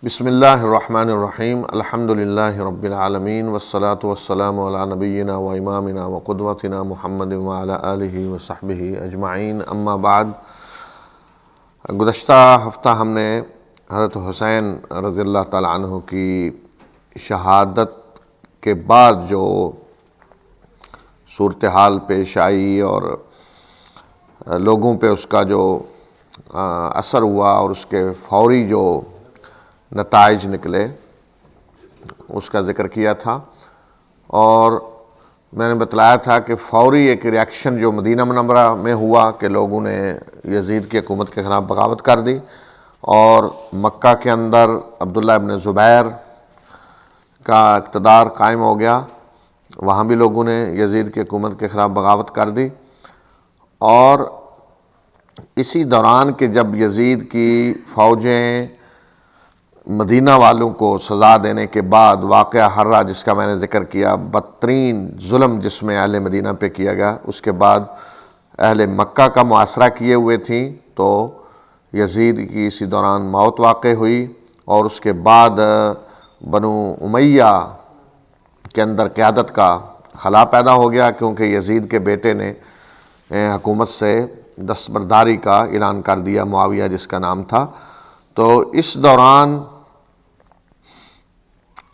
بسم اللہ الرحمن الرحیم الحمدللہ رب العالمین والصلاة والسلام علی نبینا و امامنا و قدوتنا محمد وعلی آلہ و صحبہ اجمعین، اما بعد۔ گزشتہ ہفتہ ہم نے حضرت حسین رضی اللہ تعالیٰ عنہ کی شہادت کے بعد جو صورتحال پیش آئی اور لوگوں پہ اس کا جو اثر ہوا اور اس کے فوری جو نتائج نکلے اس کا ذکر کیا تھا، اور میں نے بتلایا تھا کہ فوری ایک ریاکشن جو مدینہ منورہ میں ہوا کہ لوگوں نے یزید کی حکومت کے خلاف بغاوت کر دی، اور مکہ کے اندر عبداللہ ابن زبیر کا اقتدار قائم ہو گیا، وہاں بھی لوگوں نے یزید کی حکومت کے خلاف بغاوت کر دی۔ اور اسی دوران کہ جب یزید کی فوجیں مدینہ والوں کو سزا دینے کے بعد واقعہ حرہ جس کا میں نے ذکر کیا، بدترین ظلم جس میں اہل مدینہ پہ کیا گیا، اس کے بعد اہل مکہ کا محاصرہ کیے ہوئے تھیں، تو یزید کی اسی دوران موت واقع ہوئی، اور اس کے بعد بنو امیہ کے اندر قیادت کا خلا پیدا ہو گیا، کیونکہ یزید کے بیٹے نے حکومت سے دستبرداری کا اعلان کر دیا، معاویہ جس کا نام تھا۔ تو اس دوران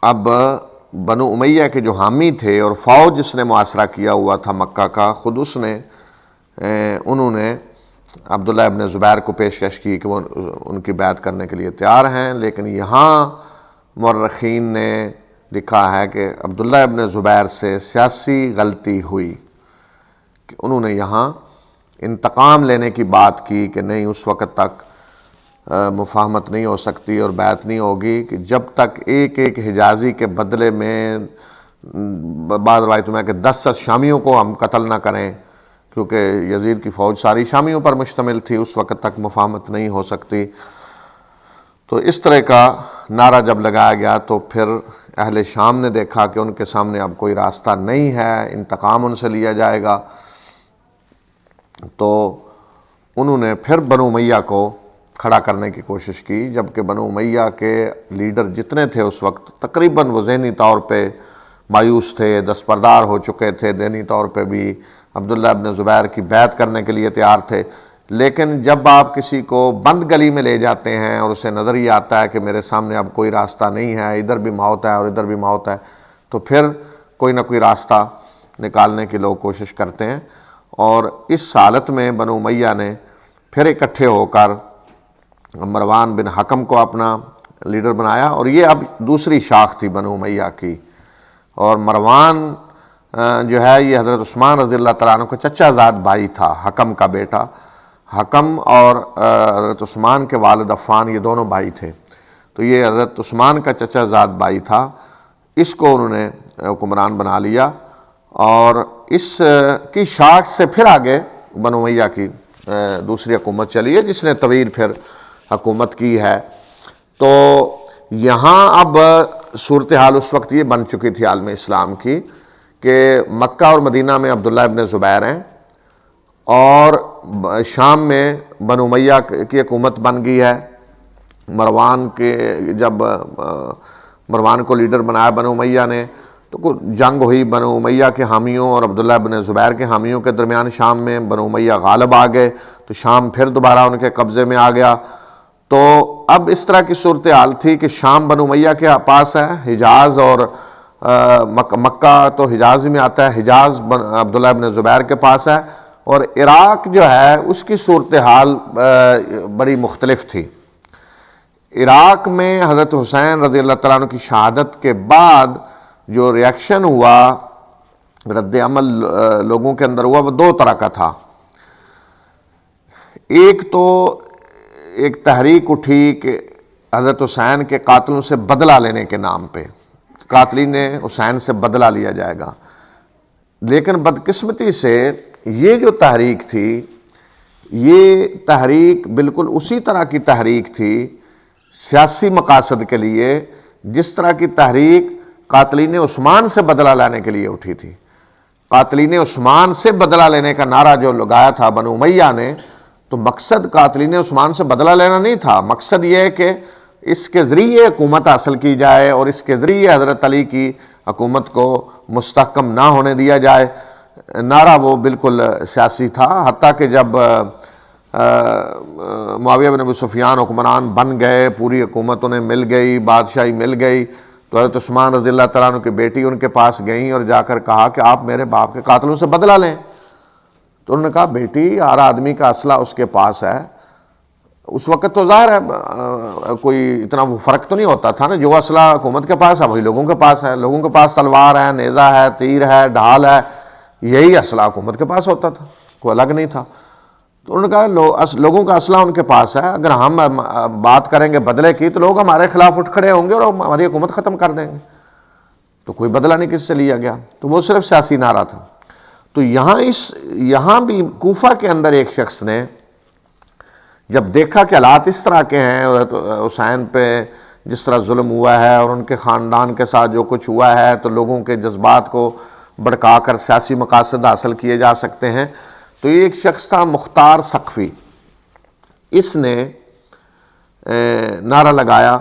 اب بنو امیہ کے جو حامی تھے اور فوج جس نے محاصرہ کیا ہوا تھا مکہ کا، خود انہوں نے عبداللہ ابن زبیر کو پیشکش کی کہ وہ ان کی بیعت کرنے کے لیے تیار ہیں، لیکن یہاں مورخین نے لکھا ہے کہ عبداللہ ابن زبیر سے سیاسی غلطی ہوئی کہ انہوں نے یہاں انتقام لینے کی بات کی کہ نہیں، اس وقت تک مفاہمت نہیں ہو سکتی اور بیعت نہیں ہوگی کہ جب تک ایک ایک حجازی کے بدلے میں، بعض روایتوں میں کہ 10 شامیوں کو ہم قتل نہ کریں، کیونکہ یزید کی فوج ساری شامیوں پر مشتمل تھی، اس وقت تک مفاہمت نہیں ہو سکتی۔ تو اس طرح کا نعرہ جب لگایا گیا تو پھر اہل شام نے دیکھا کہ ان کے سامنے اب کوئی راستہ نہیں ہے، انتقام ان سے لیا جائے گا، تو انہوں نے پھر بنو امیہ کو کھڑا کرنے کی کوشش کی، جبکہ بنو امیہ کے لیڈر جتنے تھے اس وقت تقریباً وہ ذہنی طور پہ مایوس تھے، دستبردار ہو چکے تھے، ذہنی طور پہ بھی عبداللہ ابن زبیر کی بیعت کرنے کے لیے تیار تھے۔ لیکن جب آپ کسی کو بند گلی میں لے جاتے ہیں اور اسے نظر یہ آتا ہے کہ میرے سامنے اب کوئی راستہ نہیں ہے، ادھر بھی موت ہے اور ادھر بھی موت ہے، تو پھر کوئی نہ کوئی راستہ نکالنے کی لوگ کوشش کرتے ہیں۔ اور اس حالت میں بنو امیہ نے پھر اکٹھے ہو کر مروان بن حکم کو اپنا لیڈر بنایا، اور یہ اب دوسری شاخ تھی بنو امیہ کی۔ اور مروان جو ہے یہ حضرت عثمان رضی اللہ تعالیٰ عنہ کا چچا زاد بھائی تھا، حکم کا بیٹا۔ حکم اور حضرت عثمان کے والد عفان یہ دونوں بھائی تھے، تو یہ حضرت عثمان کا چچا زاد بھائی تھا، اس کو انہوں نے حکمران بنا لیا، اور اس کی شاخ سے پھر آگے بنو امیہ کی دوسری حکومت چلی ہے جس نے طویل پھر حکومت کی ہے۔ تو یہاں اب صورتحال اس وقت یہ بن چکی تھی عالم اسلام کی کہ مکہ اور مدینہ میں عبداللہ ابن زبیر ہیں، اور شام میں بنو امیہ کی حکومت بن گئی ہے۔ جب مروان کو لیڈر بنایا بنو امیہ نے تو جنگ ہوئی بنو امیہ کے حامیوں اور عبداللہ ابن زبیر کے حامیوں کے درمیان شام میں۔ بنو امیہ غالب آ گئے تو شام پھر دوبارہ ان کے قبضے میں آ گیا۔ تو اب اس طرح کی صورتحال تھی کہ شام بنو امیہ کے پاس ہے، حجاز اور مکہ تو حجاز میں آتا ہے، حجاز عبداللہ ابن زبیر کے پاس ہے، اور عراق جو ہے اس کی صورتحال بڑی مختلف تھی۔ عراق میں حضرت حسین رضی اللہ تعالیٰ عنہ کی شہادت کے بعد جو ریاکشن ہوا، رد عمل لوگوں کے اندر ہوا، وہ دو طرح کا تھا۔ ایک تحریک اٹھی کہ حضرت حسین کے قاتلوں سے بدلہ لینے کے نام پہ قاتلین حسین سے بدلہ لیا جائے گا، لیکن بدقسمتی سے یہ جو تحریک تھی، یہ تحریک بالکل اسی طرح کی تحریک تھی سیاسی مقاصد کے لیے جس طرح کی تحریک قاتلین عثمان سے بدلہ لینے کے لیے اٹھی تھی۔ قاتلین عثمان سے بدلہ لینے کا نعرہ جو لگایا تھا بنو امیہ نے، تو مقصد قاتلین عثمان سے بدلہ لینا نہیں تھا، مقصد یہ ہے کہ اس کے ذریعے حکومت حاصل کی جائے اور اس کے ذریعے حضرت علی کی حکومت کو مستحکم نہ ہونے دیا جائے، نعرہ وہ بالکل سیاسی تھا۔ حتیٰ کہ جب معاویہ بن ابی سفیان حکمران بن گئے، پوری حکومت انہیں مل گئی، بادشاہی مل گئی، تو حضرت عثمان رضی اللہ تعالیٰ عنہ کی بیٹی ان کے پاس گئیں اور جا کر کہا کہ آپ میرے باپ کے قاتلوں سے بدلہ لیں۔ تو انہوں نے کہا بیٹی ہر آدمی کا اسلحہ اس کے پاس ہے۔ اس وقت تو ظاہر ہے کوئی اتنا وہ فرق تو نہیں ہوتا تھا نا، جو اسلحہ حکومت کے پاس ہے وہی لوگوں کے پاس ہے، لوگوں کے پاس تلوار ہے، نیزہ ہے، تیر ہے، ڈھال ہے، یہی اسلحہ حکومت کے پاس ہوتا تھا، کوئی الگ نہیں تھا۔ تو انہوں نے کہا لوگوں کا اسلحہ ان کے پاس ہے، اگر ہم بات کریں گے بدلے کی تو لوگ ہمارے خلاف اٹھ کھڑے ہوں گے اور ہماری حکومت ختم کر دیں گے، تو کوئی بدلہ نہیں کس سے لیا گیا، تو وہ صرف سیاسی نعرہ تھا۔ تو یہاں بھی کوفہ کے اندر ایک شخص نے جب دیکھا کہ حالات اس طرح کے ہیں، حسین پہ جس طرح ظلم ہوا ہے اور ان کے خاندان کے ساتھ جو کچھ ہوا ہے، تو لوگوں کے جذبات کو بھڑکا کر سیاسی مقاصد حاصل کیے جا سکتے ہیں، تو یہ ایک شخص تھا مختار ثقفی۔ اس نے نعرہ لگایا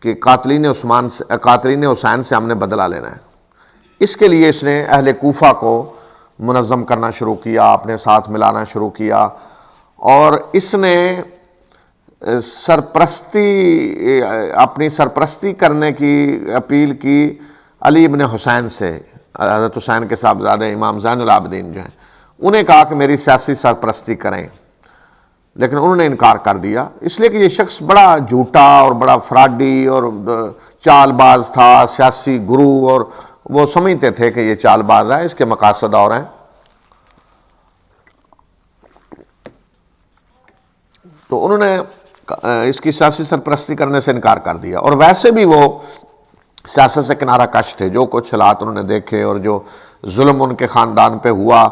کہ قاتلین حسین سے ہم نے بدلہ لینا ہے۔ اس کے لیے اس نے اہل کوفہ کو منظم کرنا شروع کیا، اپنے ساتھ ملانا شروع کیا، اور اس نے اپنی سرپرستی کرنے کی اپیل کی علی ابن حسین سے، حضرت حسین کے صاحبزادے امام زین العابدین جو ہیں، انہیں کہا کہ میری سیاسی سرپرستی کریں، لیکن انہوں نے انکار کر دیا، اس لیے کہ یہ شخص بڑا جھوٹا اور بڑا فراڈی اور چال باز تھا، سیاسی گرو، اور وہ سمجھتے تھے کہ یہ چال باز ہے، اس کے مقاصد اور ہیں۔ تو انہوں نے اس کی سیاسی سرپرستی کرنے سے انکار کر دیا، اور ویسے بھی وہ سیاست سے کنارہ کش تھے، جو کچھ حالات انہوں نے دیکھے اور جو ظلم ان کے خاندان پہ ہوا،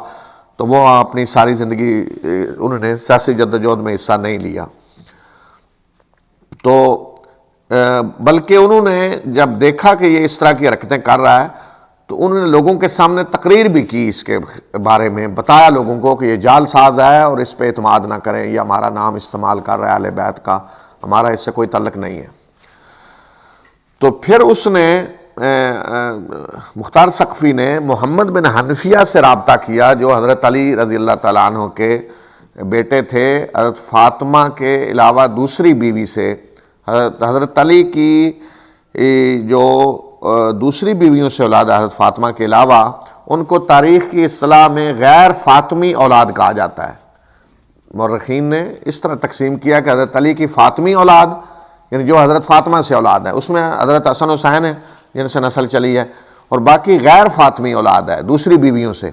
تو وہ اپنی ساری زندگی انہوں نے سیاسی جدوجہد میں حصہ نہیں لیا۔ تو بلکہ انہوں نے جب دیکھا کہ یہ اس طرح کی حرکتیں کر رہا ہے، تو انہوں نے لوگوں کے سامنے تقریر بھی کی، اس کے بارے میں بتایا لوگوں کو کہ یہ جال ساز ہے اور اس پہ اعتماد نہ کریں، یہ ہمارا نام استعمال کر رہا ہے اہل بیت کا، ہمارا اس سے کوئی تعلق نہیں ہے۔ تو پھر اس نے مختار ثقفی نے محمد بن حنفیہ سے رابطہ کیا، جو حضرت علی رضی اللہ تعالیٰ عنہ کے بیٹے تھے، حضرت فاطمہ کے علاوہ دوسری بیوی سے، حضرت علی کی جو دوسری بیویوں سے اولاد حضرت فاطمہ کے علاوہ، ان کو تاریخ کی اصطلاح میں غیر فاطمی اولاد کہا جاتا ہے۔ مورخین نے اس طرح تقسیم کیا کہ حضرت علی کی فاطمی اولاد، یعنی جو حضرت فاطمہ سے اولاد ہے، اس میں حضرت حسن حسین ہے جن سے نسل چلی ہے، اور باقی غیر فاطمی اولاد ہے دوسری بیویوں سے۔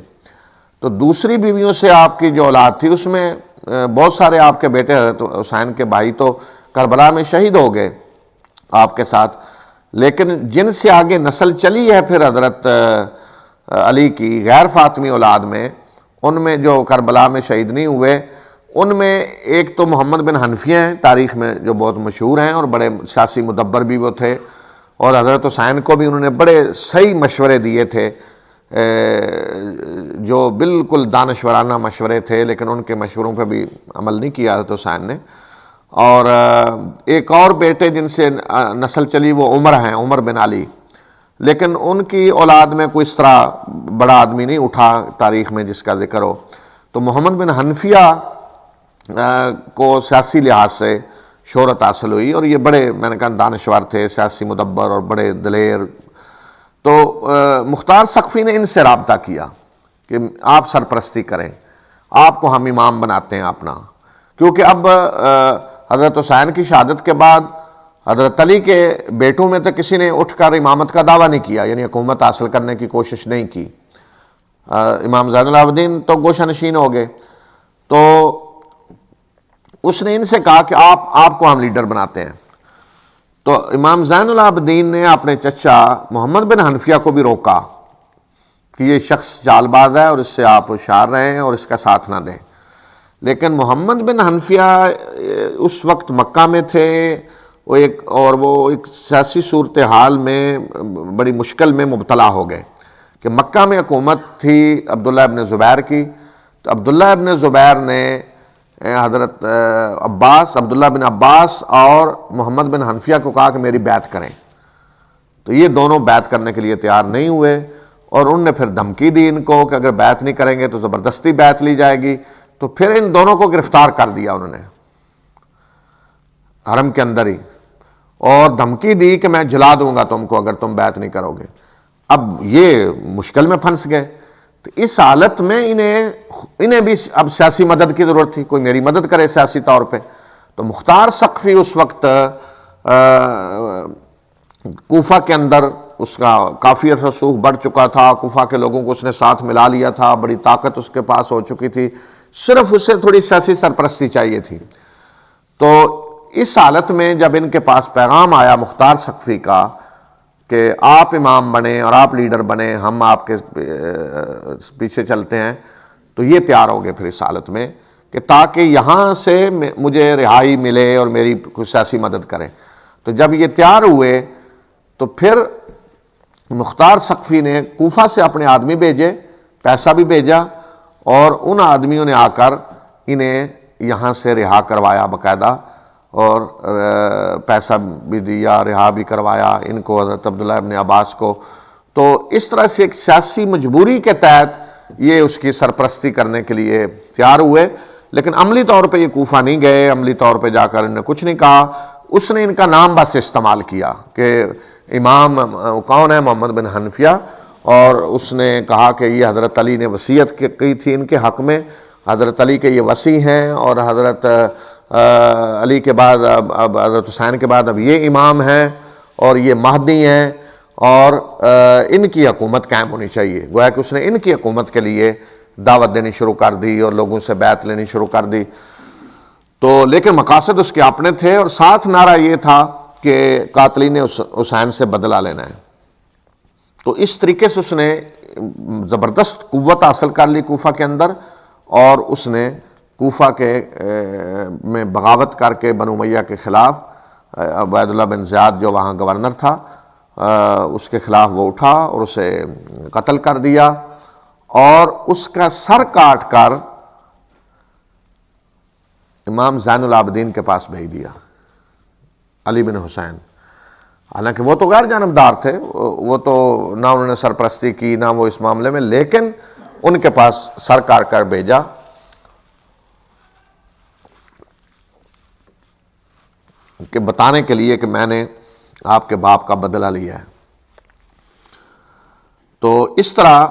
تو دوسری بیویوں سے آپ کی جو اولاد تھی، اس میں بہت سارے آپ کے بیٹے حضرت حسین کے بھائی تو کربلا میں شہید ہو گئے آپ کے ساتھ، لیکن جن سے آگے نسل چلی ہے پھر حضرت علی کی غیر فاطمی اولاد میں، ان میں جو کربلا میں شہید نہیں ہوئے، ان میں ایک تو محمد بن حنفیہ ہیں، تاریخ میں جو بہت مشہور ہیں اور بڑے سیاسی مدبر بھی وہ تھے، اور حضرت حسین کو بھی انہوں نے بڑے صحیح مشورے دیے تھے، جو بالکل دانشورانہ مشورے تھے، لیکن ان کے مشوروں پہ بھی عمل نہیں کیا حضرت حسین نے۔ اور ایک اور بیٹے جن سے نسل چلی وہ عمر ہیں، عمر بن علی، لیکن ان کی اولاد میں کوئی اس طرح بڑا آدمی نہیں اٹھا تاریخ میں جس کا ذکر ہو۔ تو محمد بن حنفیہ کو سیاسی لحاظ سے شہرت حاصل ہوئی، اور یہ بڑے میں نے کہا دانشور تھے، سیاسی مدبر اور بڑے دلیر۔ تو مختار ثقفی نے ان سے رابطہ کیا کہ آپ سرپرستی کریں، آپ کو ہم امام بناتے ہیں اپنا، کیونکہ اب حضرت حسین کی شہادت کے بعد حضرت علی کے بیٹوں میں تو کسی نے اٹھ کر امامت کا دعویٰ نہیں کیا، یعنی حکومت حاصل کرنے کی کوشش نہیں کی۔ امام زین العابدین تو گوشہ نشین ہو گئے، تو اس نے ان سے کہا کہ آپ کو ہم لیڈر بناتے ہیں۔ تو امام زین العابدین نے اپنے چچا محمد بن حنفیہ کو بھی روکا کہ یہ شخص چال باز ہے اور اس سے آپ ہوشیار رہیں اور اس کا ساتھ نہ دیں، لیکن محمد بن حنفیہ اس وقت مکہ میں تھے، وہ ایک سیاسی صورتحال میں بڑی مشکل میں مبتلا ہو گئے کہ مکہ میں حکومت تھی عبداللہ ابن زبیر کی، تو عبداللہ ابن زبیر نے حضرت عبداللہ بن عباس اور محمد بن حنفیہ کو کہا کہ میری بیعت کریں، تو یہ دونوں بیعت کرنے کے لیے تیار نہیں ہوئے، اور انہوں نے پھر دھمکی دی ان کو کہ اگر بیعت نہیں کریں گے تو زبردستی بیعت لی جائے گی، تو پھر ان دونوں کو گرفتار کر دیا انہوں نے حرم کے اندر ہی، اور دھمکی دی کہ میں جلا دوں گا تم کو اگر تم بیعت نہیں کرو گے۔ اب یہ مشکل میں پھنس گئے، تو اس حالت میں انہیں بھی اب سیاسی مدد کی ضرورت تھی، کوئی میری مدد کرے سیاسی طور پہ۔ تو مختار ثقفی اس وقت کوفہ کے اندر اس کا کافی رسوخ بڑھ چکا تھا، کوفہ کے لوگوں کو اس نے ساتھ ملا لیا تھا، بڑی طاقت اس کے پاس ہو چکی تھی، صرف اسے تھوڑی سیاسی سرپرستی چاہیے تھی۔ تو اس حالت میں جب ان کے پاس پیغام آیا مختار ثقفی کا کہ آپ امام بنے اور آپ لیڈر بنے، ہم آپ کے پیچھے چلتے ہیں، تو یہ تیار ہو گئے پھر اس حالت میں کہ تاکہ یہاں سے مجھے رہائی ملے اور میری کچھ سیاسی مدد کریں۔ تو جب یہ تیار ہوئے تو پھر مختار ثقفی نے کوفہ سے اپنے آدمی بھیجے، پیسہ بھی بھیجا، اور ان آدمیوں نے آ کر انہیں یہاں سے رہا کروایا باقاعدہ، اور پیسہ بھی دیا، رہا بھی کروایا ان کو، حضرت عبداللہ ابن عباس کو۔ تو اس طرح سے ایک سیاسی مجبوری کے تحت یہ اس کی سرپرستی کرنے کے لیے تیار ہوئے، لیکن عملی طور پہ یہ کوفہ نہیں گئے، عملی طور پہ جا کر انہوں نے کچھ نہیں کہا۔ اس نے ان کا نام بس استعمال کیا کہ امام کون ہے؟ محمد بن حنفیہ، اور اس نے کہا کہ یہ حضرت علی نے وصیت کی تھی ان کے حق میں، حضرت علی کے یہ وصی ہیں، اور حضرت علی کے بعد اب حضرت حسین کے بعد اب یہ امام ہیں، اور یہ مہدی ہیں، اور ان کی حکومت قائم ہونی چاہیے۔ گویا کہ اس نے ان کی حکومت کے لیے دعوت دینی شروع کر دی اور لوگوں سے بیعت لینی شروع کر دی۔ تو لیکن مقاصد اس کے اپنے تھے، اور ساتھ نعرہ یہ تھا کہ قاتلین حسین سے بدلہ لینا ہے۔ تو اس طریقے سے اس نے زبردست قوت حاصل کر لی کوفہ کے اندر، اور اس نے کوفہ کے میں بغاوت کر کے بنو امیہ کے خلاف، عبید اللہ بن زیاد جو وہاں گورنر تھا، اس کے خلاف وہ اٹھا اور اسے قتل کر دیا، اور اس کا سر کاٹ کر امام زین العابدین کے پاس بھیج دیا، علی بن حسین۔ حالانکہ وہ تو غیر جانبدار تھے، وہ تو نہ انہوں نے سرپرستی کی نہ وہ اس معاملے میں، لیکن ان کے پاس سر کاٹ کر بھیجا، کہ بتانے کے لیے کہ میں نے آپ کے باپ کا بدلہ لیا ہے۔ تو اس طرح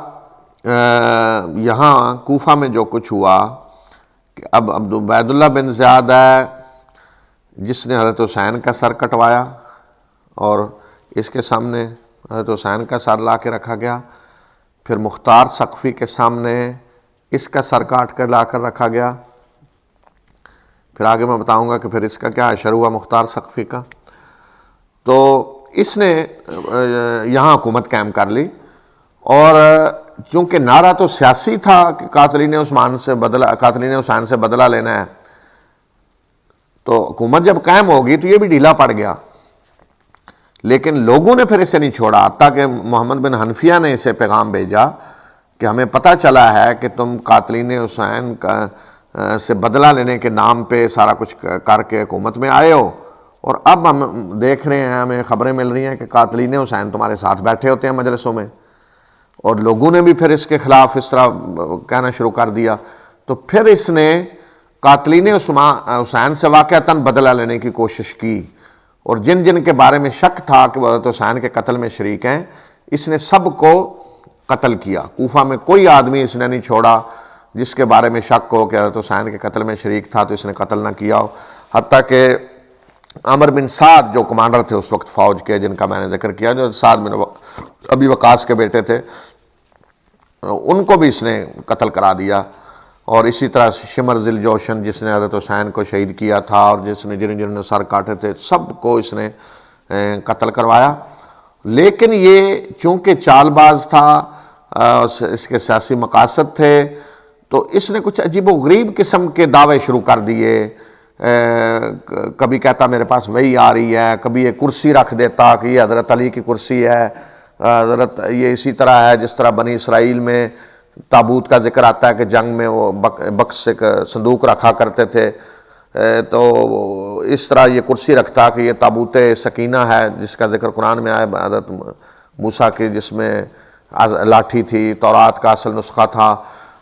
یہاں کوفہ میں جو کچھ ہوا کہ اب عبید اللہ بن زیاد ہے جس نے حضرت حسین کا سر کٹوایا، اور اس کے سامنے حضرت حسین کا سر لا کے رکھا گیا، پھر مختار ثقفی کے سامنے اس کا سر کاٹ کر لا کر رکھا گیا۔ پھر آگے میں بتاؤں گا کہ پھر اس کا کیا اشر ہوا مختار ثقفی کا۔ تو اس نے یہاں حکومت قائم کر لی، اور چونکہ نعرہ تو سیاسی تھا کہ قاتلین حسین سے بدلہ لینا ہے، تو حکومت جب قائم ہوگی تو یہ بھی ڈھیلا پڑ گیا، لیکن لوگوں نے پھر اسے نہیں چھوڑا، حتیٰ کہ محمد بن حنفیہ نے اسے پیغام بھیجا کہ ہمیں پتہ چلا ہے کہ تم قاتلین حسین سے بدلہ لینے کے نام پہ سارا کچھ کر کے حکومت میں آئے ہو، اور اب ہم دیکھ رہے ہیں، ہمیں خبریں مل رہی ہیں کہ قاتلین حسین تمہارے ساتھ بیٹھے ہوتے ہیں مجلسوں میں، اور لوگوں نے بھی پھر اس کے خلاف اس طرح کہنا شروع کر دیا۔ تو پھر اس نے قاتلین حسین سے واقعتاً بدلہ لینے کی کوشش کی، اور جن جن کے بارے میں شک تھا کہ وہ حضرت حسین کے قتل میں شریک ہیں، اس نے سب کو قتل کیا۔ کوفہ میں کوئی آدمی اس نے نہیں چھوڑا جس کے بارے میں شک ہو کہ حضرت حسین کے قتل میں شریک تھا تو اس نے قتل نہ کیا ہو۔ حتیٰ کہ عمر بن سعد جو کمانڈر تھے اس وقت فوج کے، جن کا میں نے ذکر کیا، جو سعد بن ابی وقاص کے بیٹے تھے، ان کو بھی اس نے قتل کرا دیا۔ اور اسی طرح شمر ذی الجوشن جس نے حضرت حسین کو شہید کیا تھا، اور جنہوں نے سر کاٹے تھے، سب کو اس نے قتل کروایا۔ لیکن یہ چونکہ چال باز تھا، اس کے سیاسی مقاصد تھے، تو اس نے کچھ عجیب و غریب قسم کے دعوے شروع کر دیے۔ کبھی کہتا میرے پاس وہی آ رہی ہے، کبھی یہ کرسی رکھ دیتا کہ یہ حضرت علی کی کرسی ہے، حضرت یہ اسی طرح ہے جس طرح بنی اسرائیل میں تابوت کا ذکر آتا ہے کہ جنگ میں وہ بکس ایک صندوق رکھا کرتے تھے، تو اس طرح یہ کرسی رکھتا کہ یہ تابوت سکینہ ہے جس کا ذکر قرآن میں آیا، حضرت موسیٰ کی جس میں لاٹھی تھی، تورات کا اصل نسخہ تھا.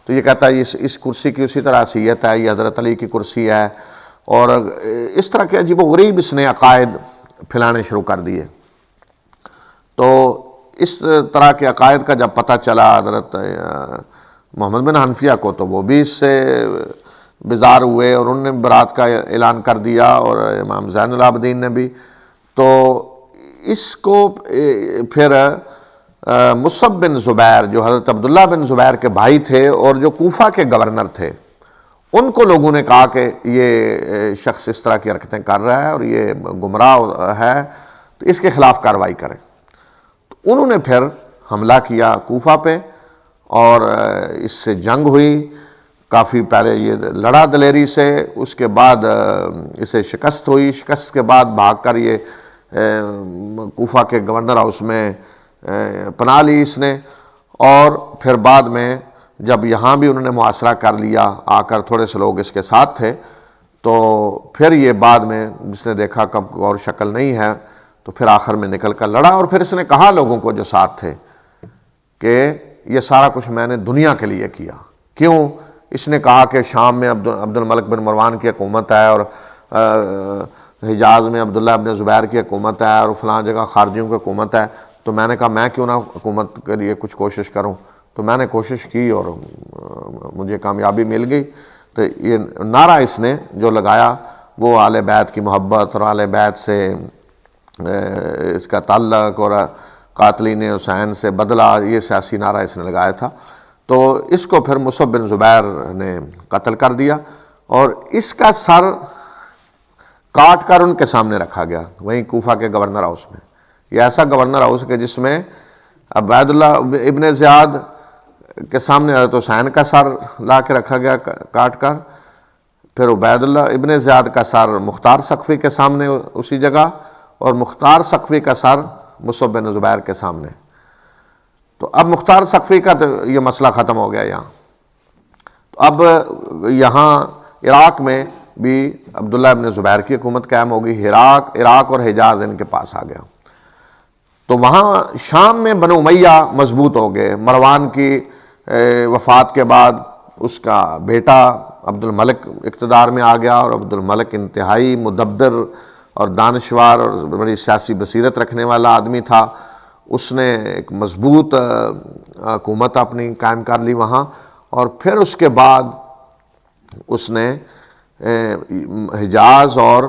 تو یہ کہتا ہے اس کرسی کی اسی طرح حیثیت ہے، یہ حضرت علی کی کرسی ہے. اور اس طرح کے عجیب و غریب اس نے عقائد پھیلانے شروع کر دیے. تو اس طرح کے عقائد کا جب پتہ چلا حضرت محمد بن حنفیہ کو، تو وہ بھی اس سے بیزار ہوئے اور انہوں نے برات کا اعلان کر دیا، اور امام زین العابدین نے بھی. تو اس کو پھر مصعب بن زبیر جو حضرت عبداللہ بن زبیر کے بھائی تھے اور جو کوفہ کے گورنر تھے، ان کو لوگوں نے کہا کہ یہ شخص اس طرح کی حرکتیں کر رہا ہے اور یہ گمراہ ہے، تو اس کے خلاف کارروائی کریں. تو انہوں نے پھر حملہ کیا کوفہ پہ، اور اس سے جنگ ہوئی. کافی پہلے یہ لڑا دلیری سے، اس کے بعد اسے شکست ہوئی. شکست کے بعد بھاگ کر یہ کوفہ کے گورنر ہاؤس میں پناہ لی اس نے. اور پھر بعد میں جب یہاں بھی انہوں نے محاصرہ کر لیا، آ کر تھوڑے سے لوگ اس کے ساتھ تھے، تو پھر یہ بعد میں جس نے دیکھا کب اور شکل نہیں ہے، تو پھر آخر میں نکل کر لڑا. اور پھر اس نے کہا لوگوں کو جو ساتھ تھے کہ یہ سارا کچھ میں نے دنیا کے لیے کیا. کیوں؟ اس نے کہا کہ شام میں عبد الملک بن مروان کی حکومت ہے، اور حجاز میں عبداللہ ابن زبیر کی حکومت ہے، اور فلاں جگہ خارجیوں کی حکومت ہے. تو میں نے کہا میں کیوں نہ حکومت کے لیے کچھ کوشش کروں. تو میں نے کوشش کی اور مجھے کامیابی مل گئی. تو یہ نعرہ اس نے جو لگایا وہ آل بیت کی محبت اور آل بیت سے اس کا تعلق اور قاتلین حسین سے بدلہ، یہ سیاسی نعرہ اس نے لگایا تھا. تو اس کو پھر مصعب بن زبیر نے قتل کر دیا، اور اس کا سر کاٹ کر ان کے سامنے رکھا گیا وہیں کوفہ کے گورنر ہاؤس میں. یہ ایسا گورنر ہاؤس کہ جس میں عبید اللہ ابن زیاد کے سامنے حضرت حسین کا سر لا کے رکھا گیا کاٹ کر، پھر عبید اللہ ابن زیاد کا سر مختار ثقفی کے سامنے اسی جگہ، اور مختار ثقفی کا سر مصعب بن زبیر کے سامنے. تو اب مختار ثقفی کا تو یہ مسئلہ ختم ہو گیا یہاں. تو اب یہاں عراق میں بھی عبداللہ ابن زبیر کی حکومت قائم ہوگی. عراق اور حجاز ان کے پاس آ گیا. تو وہاں شام میں بنو امیہ مضبوط ہو گئے. مروان کی وفات کے بعد اس کا بیٹا عبد الملک اقتدار میں آ گیا، اور عبد الملک انتہائی مدبر اور دانشور اور بڑی سیاسی بصیرت رکھنے والا آدمی تھا. اس نے ایک مضبوط حکومت اپنی قائم کر لی وہاں. اور پھر اس کے بعد اس نے حجاز اور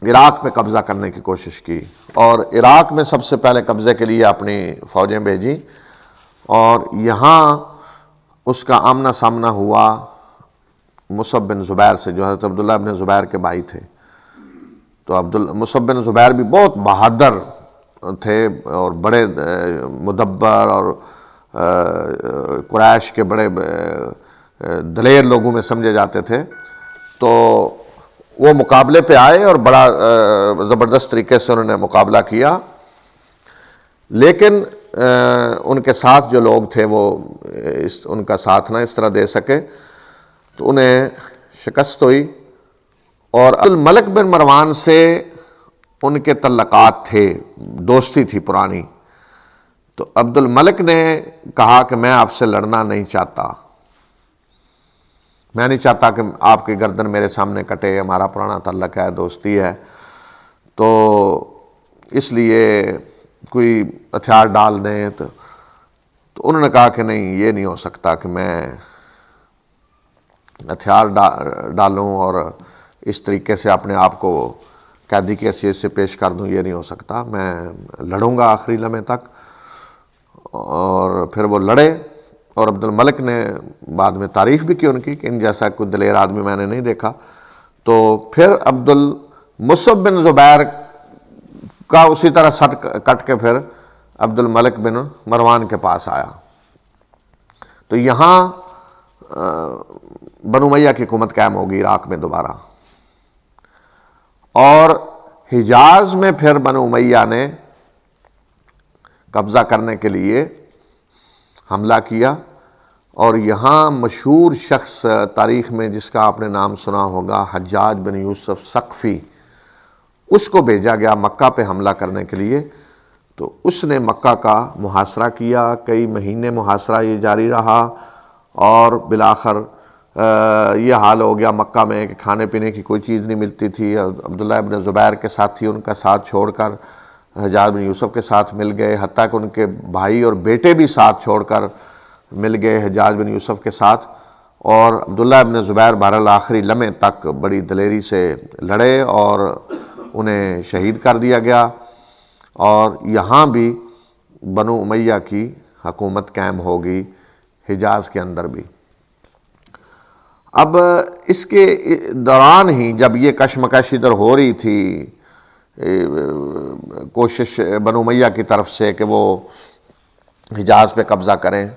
عراق میں قبضہ کرنے کی کوشش کی، اور عراق میں سب سے پہلے قبضے کے لیے اپنی فوجیں بھیجیں. اور یہاں اس کا آمنا سامنا ہوا مصعب بن زبیر سے جو حضرت عبداللہ بن زبیر کے بھائی تھے. تو مصعب بن زبیر بھی بہت بہادر تھے اور بڑے مدبر اور قریش کے بڑے دلیر لوگوں میں سمجھے جاتے تھے. تو وہ مقابلے پہ آئے اور بڑا زبردست طریقے سے انہوں نے مقابلہ کیا، لیکن ان کے ساتھ جو لوگ تھے وہ ان کا ساتھ نہ اس طرح دے سکے، تو انہیں شکست ہوئی. اور عبد الملک بن مروان سے ان کے تعلقات تھے، دوستی تھی پرانی. تو عبد الملک نے کہا کہ میں آپ سے لڑنا نہیں چاہتا، میں نہیں چاہتا کہ آپ کی گردن میرے سامنے کٹے، ہمارا پرانا تعلق ہے، دوستی ہے. تو اس لیے کوئی ہتھیار ڈال دیں. تو انہوں نے کہا کہ نہیں، یہ نہیں ہو سکتا کہ میں ہتھیار ڈالوں اور اس طریقے سے اپنے آپ کو قیدی کی حیثیت سے پیش کر دوں، یہ نہیں ہو سکتا، میں لڑوں گا آخری لمحے تک. اور پھر وہ لڑے، اور عبد الملک نے بعد میں تعریف بھی کی ان کی کہ ان جیسا کوئی دلیر آدمی میں نے نہیں دیکھا. تو پھر مصعب بن زبیر کا اسی طرح سٹ کٹ کے پھر عبد الملک بن مروان کے پاس آیا. تو یہاں بنو امیہ کی حکومت قائم ہوگی عراق میں دوبارہ. اور حجاز میں پھر بنو امیہ نے قبضہ کرنے کے لیے حملہ کیا، اور یہاں مشہور شخص تاریخ میں جس کا آپ نے نام سنا ہوگا، حجاج بن یوسف ثقفی، اس کو بھیجا گیا مکہ پہ حملہ کرنے کے لیے۔ تو اس نے مکہ کا محاصرہ کیا، کئی مہینے محاصرہ یہ جاری رہا، اور بالآخر یہ حال ہو گیا مکہ میں کہ کھانے پینے کی کوئی چیز نہیں ملتی تھی۔ عبداللہ ابن زبیر کے ساتھ تھی، ان کا ساتھ چھوڑ کر حجاج بن یوسف کے ساتھ مل گئے، حتیٰ کہ ان کے بھائی اور بیٹے بھی ساتھ چھوڑ کر مل گئے حجاج بن یوسف کے ساتھ، اور عبداللہ ابن زبیر بہرحال آخری لمحے تک بڑی دلیری سے لڑے اور انہیں شہید کر دیا گیا، اور یہاں بھی بنو امیہ کی حکومت قائم ہوگی، حجاز کے اندر بھی۔ اب اس کے دوران ہی جب یہ کشمکش ادھر ہو رہی تھی، کوشش بنو امیہ کی طرف سے کہ وہ حجاز پہ قبضہ کریں،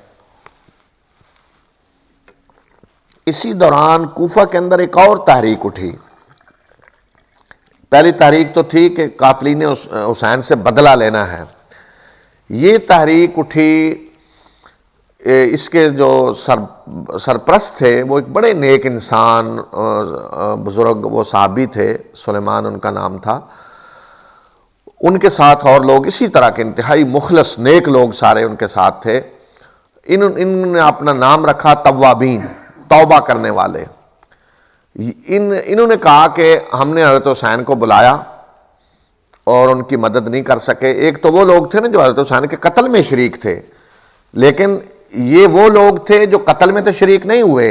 اسی دوران کوفہ کے اندر ایک اور تحریک اٹھی۔ پہلی تحریک تو تھی کہ قاتلین حسین سے بدلہ لینا ہے، یہ تحریک اٹھی۔ اس کے جو سرپرست تھے وہ ایک بڑے نیک انسان بزرگ، وہ صحابی تھے، سلیمان ان کا نام تھا۔ ان کے ساتھ اور لوگ اسی طرح کے انتہائی مخلص نیک لوگ سارے ان کے ساتھ تھے۔ انہوں نے اپنا نام رکھا توابین، توبہ کرنے والے۔ انہوں نے کہا کہ ہم نے حضرت حسین کو بلایا اور ان کی مدد نہیں کر سکے۔ ایک تو وہ لوگ تھے نا جو حضرت حسین کے قتل میں شریک تھے، لیکن یہ وہ لوگ تھے جو قتل میں تو شریک نہیں ہوئے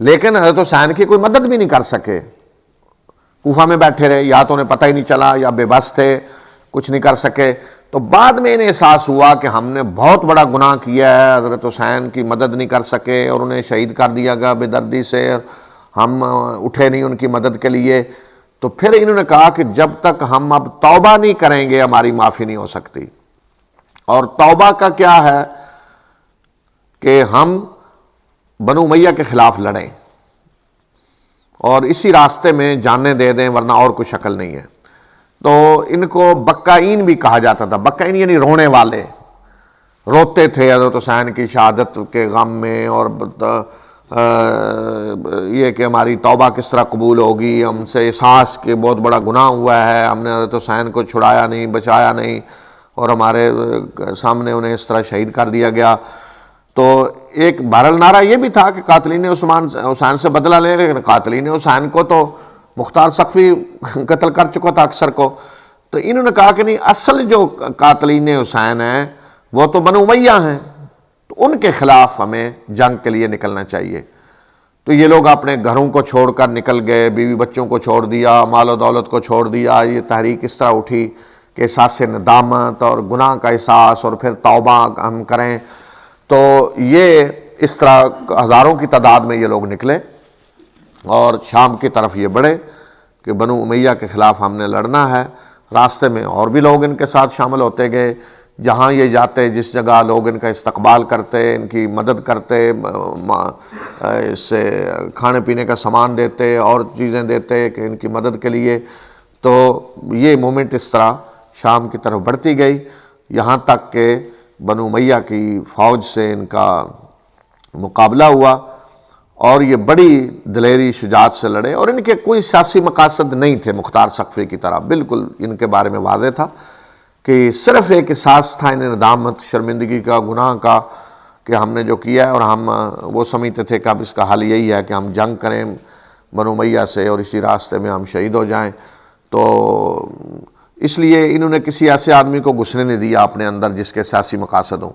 لیکن حضرت حسین کی کوئی مدد بھی نہیں کر سکے، کوفہ میں بیٹھے رہے، یا تو انہیں پتہ ہی نہیں چلا یا بے بس تھے، کچھ نہیں کر سکے۔ تو بعد میں انہیں احساس ہوا کہ ہم نے بہت بڑا گناہ کیا ہے، حضرت حسین کی مدد نہیں کر سکے اور انہیں شہید کر دیا گیا بے دردی سے، ہم اٹھے نہیں ان کی مدد کے لیے۔ تو پھر انہوں نے کہا کہ جب تک ہم اب توبہ نہیں کریں گے ہماری معافی نہیں ہو سکتی۔ اور توبہ کا کیا ہے کہ ہم بنو امیہ کے خلاف لڑیں اور اسی راستے میں جانیں دے دیں، ورنہ اور کوئی شکل نہیں ہے۔ تو ان کو بکائین بھی کہا جاتا تھا، بکائین یعنی رونے والے، روتے تھے حضرت حسین کی شہادت کے غم میں، اور یہ کہ ہماری توبہ کس طرح قبول ہوگی، ہم سے احساس کہ بہت بڑا گناہ ہوا ہے، ہم نے حضرت حسین کو چھڑایا نہیں، بچایا نہیں، اور ہمارے سامنے انہیں اس طرح شہید کر دیا گیا۔ تو ایک بہرحال نعرہ یہ بھی تھا کہ قاتلین حسین سے بدلہ لے، لیکن قاتلین حسین کو تو مختار ثقفی قتل کر چکا تھا اکثر کو۔ تو انہوں نے کہا کہ نہیں، اصل جو قاتلین حسین ہیں وہ تو بنو امیہ ہیں، تو ان کے خلاف ہمیں جنگ کے لیے نکلنا چاہیے۔ تو یہ لوگ اپنے گھروں کو چھوڑ کر نکل گئے، بیوی بچوں کو چھوڑ دیا، مال و دولت کو چھوڑ دیا۔ یہ تحریک اس طرح اٹھی کہ احساس ندامت اور گناہ کا احساس، اور پھر توبہ ہم کریں۔ تو یہ اس طرح ہزاروں کی تعداد میں یہ لوگ نکلے اور شام کی طرف یہ بڑھے کہ بنو امیہ کے خلاف ہم نے لڑنا ہے۔ راستے میں اور بھی لوگ ان کے ساتھ شامل ہوتے گئے، جہاں یہ جاتے جس جگہ لوگ ان کا استقبال کرتے، ان کی مدد کرتے، اس سے کھانے پینے کا سامان دیتے اور چیزیں دیتے کہ ان کی مدد کے لیے۔ تو یہ مومنٹ اس طرح شام کی طرف بڑھتی گئی، یہاں تک کہ بنو امیہ کی فوج سے ان کا مقابلہ ہوا، اور یہ بڑی دلیری شجاعت سے لڑے، اور ان کے کوئی سیاسی مقاصد نہیں تھے مختار ثقفی کی طرح، بالکل ان کے بارے میں واضح تھا کہ صرف ایک احساس تھا انہیں ندامت، شرمندگی کا، گناہ کا، کہ ہم نے جو کیا ہے، اور ہم وہ سمجھتے تھے کہ اب اس کا حل یہی ہے کہ ہم جنگ کریں بنو امیہ سے اور اسی راستے میں ہم شہید ہو جائیں۔ تو اس لیے انہوں نے کسی ایسے آدمی کو گھسنے نہیں دیا اپنے اندر جس کے سیاسی مقاصد ہوں۔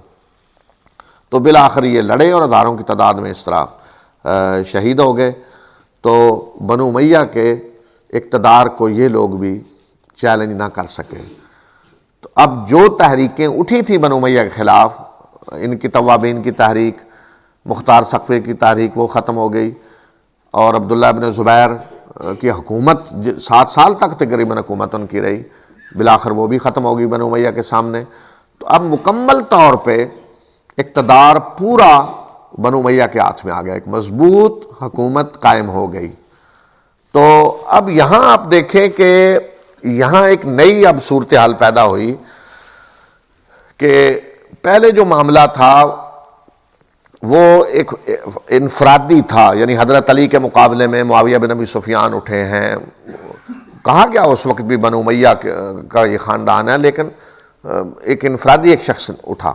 تو بالآخر یہ لڑے اور ہزاروں کی تعداد میں اس طرح شہید ہو گئے۔ تو بنو امیہ کے اقتدار کو یہ لوگ بھی چیلنج نہ کر سکے۔ تو اب جو تحریکیں اٹھی تھی بنو امیہ کے خلاف، ان کی توابین کی تحریک، مختار ثقفی کی تحریک، وہ ختم ہو گئی، اور عبداللہ ابن زبیر کی حکومت 7 سال تک تقریباً حکومت ان کی رہی، بالآخر وہ بھی ختم ہوگی بنو امیہ کے سامنے۔ تو اب مکمل طور پہ اقتدار پورا بنو امیہ کے ہاتھ میں آ گیا، ایک مضبوط حکومت قائم ہو گئی۔ تو اب یہاں آپ دیکھیں کہ یہاں ایک نئی اب صورتحال پیدا ہوئی کہ پہلے جو معاملہ تھا وہ ایک انفرادی تھا، یعنی حضرت علی کے مقابلے میں معاویہ بن ابی سفیان اٹھے ہیں، کہا گیا اس وقت بھی بنو امیہ کا یہ خاندان ہے، لیکن ایک انفرادی ایک شخص اٹھا.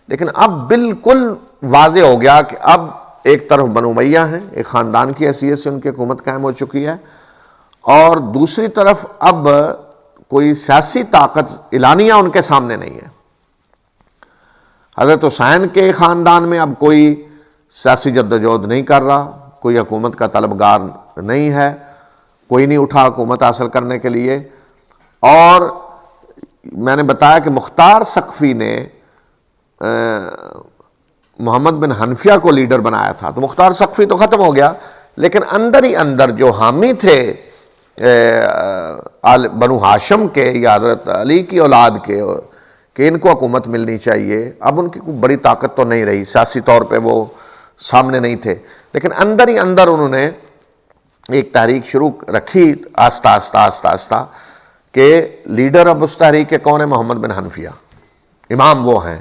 لیکن اب بالکل واضح ہو گیا کہ اب ایک طرف بنو امیہ ہیں، ایک خاندان کی حیثیت سے ان کی حکومت قائم ہو چکی ہے، اور دوسری طرف اب کوئی سیاسی طاقت اعلانیہ ان کے سامنے نہیں ہے. حضرت حسین کے خاندان میں اب کوئی سیاسی جدوجہد نہیں کر رہا، کوئی حکومت کا طلبگار نہیں ہے، کوئی نہیں اٹھا حکومت حاصل کرنے کے لیے. اور میں نے بتایا کہ مختار ثقفی نے محمد بن حنفیہ کو لیڈر بنایا تھا، تو مختار ثقفی تو ختم ہو گیا، لیکن اندر ہی اندر جو حامی تھے بنو ہاشم کے یا حضرت علی کی اولاد کے کہ ان کو حکومت ملنی چاہیے، اب ان کی کوئی بڑی طاقت تو نہیں رہی، سیاسی طور پہ وہ سامنے نہیں تھے، لیکن اندر ہی اندر انہوں نے ایک تحریک شروع رکھی آہستہ آہستہ آہستہ آہستہ کہ لیڈر اب اس تحریک کے کون ہے؟ محمد بن حنفیہ، امام وہ ہیں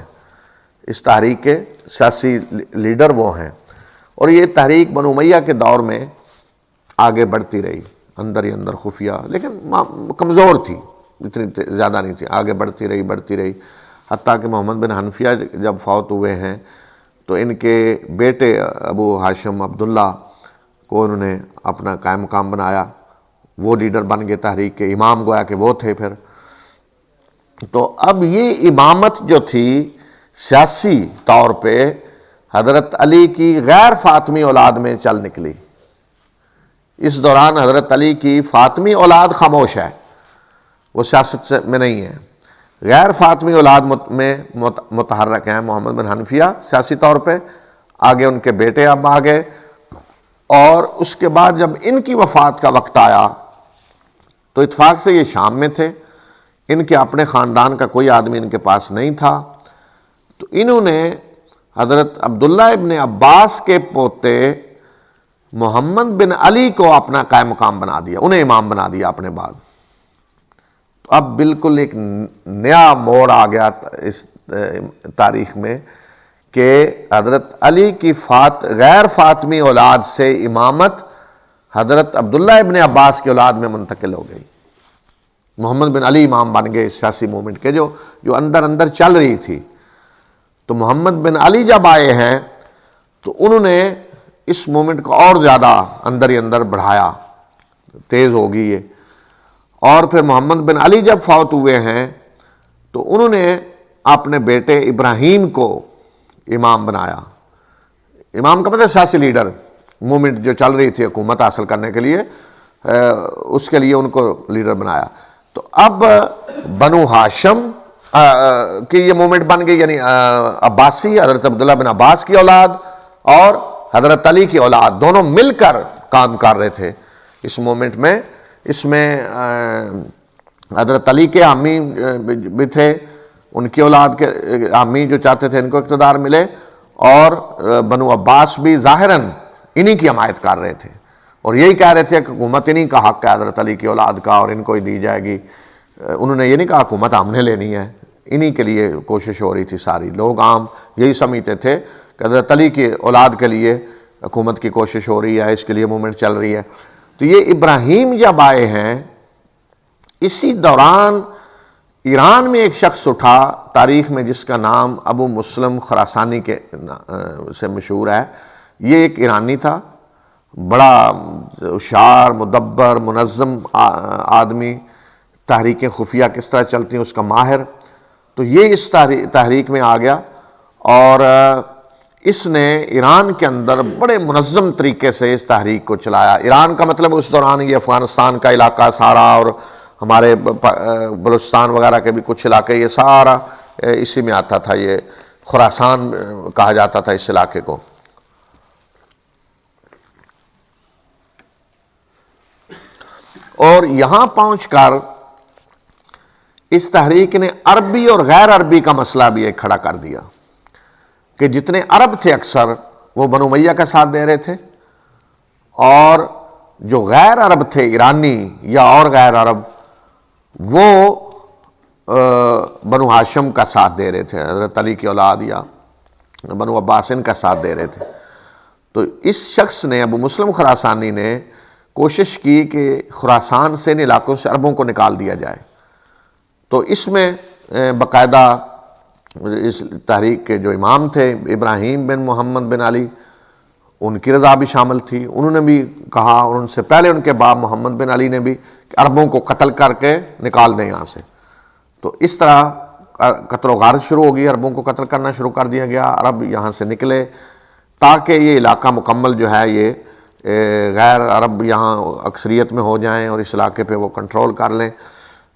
اس تحریک کے، سیاسی لیڈر وہ ہیں. اور یہ تحریک بنو امیہ کے دور میں آگے بڑھتی رہی اندر ہی اندر خفیہ، لیکن کمزور تھی، اتنی زیادہ نہیں تھی، آگے بڑھتی رہی، حتیٰ کہ محمد بن حنفیہ جب فوت ہوئے ہیں تو ان کے بیٹے ابو ہاشم عبداللہ کو انہوں نے اپنا قائم مقام بنایا، وہ لیڈر بن گئے تحریک کے، امام گویا کہ وہ تھے پھر. تو اب یہ امامت جو تھی سیاسی طور پہ حضرت علی کی غیر فاطمی اولاد میں چل نکلی. اس دوران حضرت علی کی فاطمی اولاد خاموش ہے، وہ سیاست میں نہیں ہے، غیر فاطمی اولاد میں متحرک ہیں. محمد بن حنفیہ سیاسی طور پہ آگے، ان کے بیٹے اب آگے، اور اس کے بعد جب ان کی وفات کا وقت آیا تو اتفاق سے یہ شام میں تھے، ان کے اپنے خاندان کا کوئی آدمی ان کے پاس نہیں تھا، تو انہوں نے حضرت عبداللہ ابن عباس کے پوتے محمد بن علی کو اپنا قائم مقام بنا دیا، انہیں امام بنا دیا اپنے بعد. تو اب بالکل ایک نیا موڑ آ گیا اس تاریخ میں کہ حضرت علی کی غیر فاطمی اولاد سے امامت حضرت عبداللہ ابن عباس کی اولاد میں منتقل ہو گئی. محمد بن علی امام بن گئے اس سیاسی موومنٹ کے جو اندر اندر چل رہی تھی. تو محمد بن علی جب آئے ہیں تو انہوں نے اس موومنٹ کو اور زیادہ اندر ہی اندر بڑھایا، تیز ہوگی یہ. اور پھر محمد بن علی جب فوت ہوئے ہیں تو انہوں نے اپنے بیٹے ابراہیم کو امام بنایا. امام کا مطلب سیاسی لیڈر، موومنٹ جو چل رہی تھی حکومت حاصل کرنے کے لیے، اس کے لیے ان کو لیڈر بنایا. تو اب بنو ہاشم کی یہ موومنٹ بن گئی، یعنی عباسی، حضرت عبداللہ بن عباس کی اولاد اور حضرت علی کی اولاد دونوں مل کر کام کر رہے تھے اس موومنٹ میں. اس میں حضرت علی کے حامی بھی تھے، ان کی اولاد کے حامی جو چاہتے تھے ان کو اقتدار ملے، اور بنو عباس بھی ظاہراً انہی کی حمایت کر رہے تھے، اور یہی کہہ رہے تھے کہ حکومت انہی کا حق ہے حضرت علی کی اولاد کا، اور ان کو ہی دی جائے گی. انہوں نے یہ نہیں کہا حکومت ہم نے لینی ہے، انہی کے لیے کوشش ہو رہی تھی. ساری لوگ عام یہی سمجھتے تھے کہ حضرت علی کی اولاد کے لیے حکومت کی کوشش ہو رہی ہے، اس کے لیے موومنٹ چل رہی ہے. تو یہ ابراہیم جب آئے ہیں، اسی دوران ایران میں ایک شخص اٹھا تاریخ میں جس کا نام ابو مسلم خراسانی کے سے مشہور ہے. یہ ایک ایرانی تھا، بڑا ہوشیار، مدبر، منظم آدمی، تحریکیں خفیہ کس طرح چلتی ہیں اس کا ماہر. تو یہ اس تحریک میں آ گیا، اور اس نے ایران کے اندر بڑے منظم طریقے سے اس تحریک کو چلایا. ایران کا مطلب اس دوران یہ افغانستان کا علاقہ سارا، اور ہمارے بلوچستان وغیرہ کے بھی کچھ علاقے، یہ سارا اسی میں آتا تھا. یہ خراسان کہا جاتا تھا اس علاقے کو. اور یہاں پہنچ کر اس تحریک نے عربی اور غیر عربی کا مسئلہ بھی ایک کھڑا کر دیا کہ جتنے عرب تھے اکثر وہ بنو امیہ کا ساتھ دے رہے تھے، اور جو غیر عرب تھے، ایرانی یا اور غیر عرب، وہ بنو ہاشم کا ساتھ دے رہے تھے، حضرت علی کی اولاد یا بنو عباس ان کا ساتھ دے رہے تھے۔ تو اس شخص نے، ابو مسلم خراسانی نے کوشش کی کہ خراسان سے ان علاقوں سے عربوں کو نکال دیا جائے۔ تو اس میں باقاعدہ اس تحریک کے جو امام تھے ابراہیم بن محمد بن علی، ان کی رضا بھی شامل تھی۔ انہوں نے بھی کہا، اور ان سے پہلے ان کے باپ محمد بن علی نے بھی، کہ عربوں کو قتل کر کے نکال دیں یہاں سے۔ تو اس طرح قتل و غارت شروع ہو گئی، عربوں کو قتل کرنا شروع کر دیا گیا، عرب یہاں سے نکلے تاکہ یہ علاقہ مکمل جو ہے یہ غیر عرب یہاں اکثریت میں ہو جائیں اور اس علاقے پہ وہ کنٹرول کر لیں۔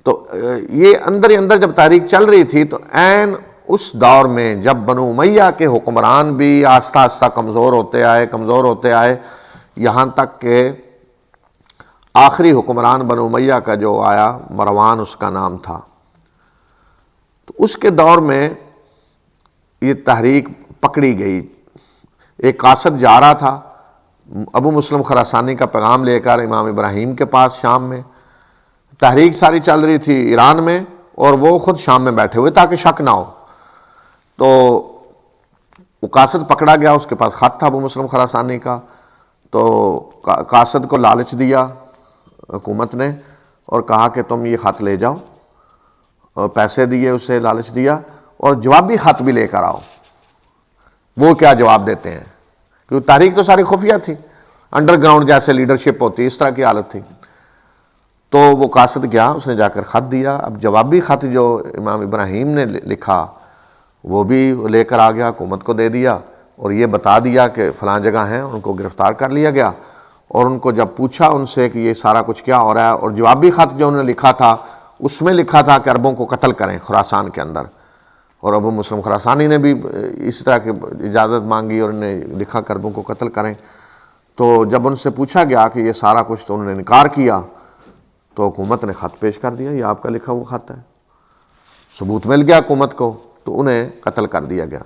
تو یہ اندر ہی اندر جب تاریخ چل رہی تھی تو عین اس دور میں جب بنو امیہ کے حکمران بھی آہستہ آہستہ کمزور ہوتے آئے، یہاں تک کہ آخری حکمران بنو امیہ کا جو آیا، مروان اس کا نام تھا، تو اس کے دور میں یہ تحریک پکڑی گئی۔ ایک قاصد جا رہا تھا ابو مسلم خراسانی کا پیغام لے کر امام ابراہیم کے پاس شام میں، تحریک ساری چل رہی تھی ایران میں اور وہ خود شام میں بیٹھے ہوئے تاکہ شک نہ ہو۔ تو وہ قاصد پکڑا گیا، اس کے پاس خط تھا ابو مسلم خراسانی کا، تو قاصد کو لالچ دیا حکومت نے اور کہا کہ تم یہ خط لے جاؤ، اور پیسے دیے، اسے لالچ دیا، اور جوابی خط بھی لے کر آؤ۔ وہ کیا جواب دیتے ہیں، کیونکہ تاریخ تو ساری خفیہ تھی، انڈر گراؤنڈ جیسے لیڈرشپ ہوتی، اس طرح کی حالت تھی۔ تو وہ قاصد گیا، اس نے جا کر خط دیا۔ اب جوابی خط جو امام ابراہیم نے لکھا وہ بھی لے کر آ گیا، حکومت کو دے دیا، اور یہ بتا دیا کہ فلاں جگہ ہیں، ان کو گرفتار کر لیا گیا۔ اور ان کو جب پوچھا ان سے کہ یہ سارا کچھ کیا ہو رہا ہے، اور جوابی خط جو انہوں نے لکھا تھا اس میں لکھا تھا کہ عربوں کو قتل کریں خراسان کے اندر، اور ابو مسلم خراسانی نے بھی اس طرح کی اجازت مانگی اور انہیں لکھا کہ عربوں کو قتل کریں۔ تو جب ان سے پوچھا گیا کہ یہ سارا کچھ، تو انہوں نے انکار کیا، تو حکومت نے خط پیش کر دیا، یہ آپ کا لکھا ہوا خط ہے، ثبوت مل گیا حکومت کو، تو انہیں قتل کر دیا گیا۔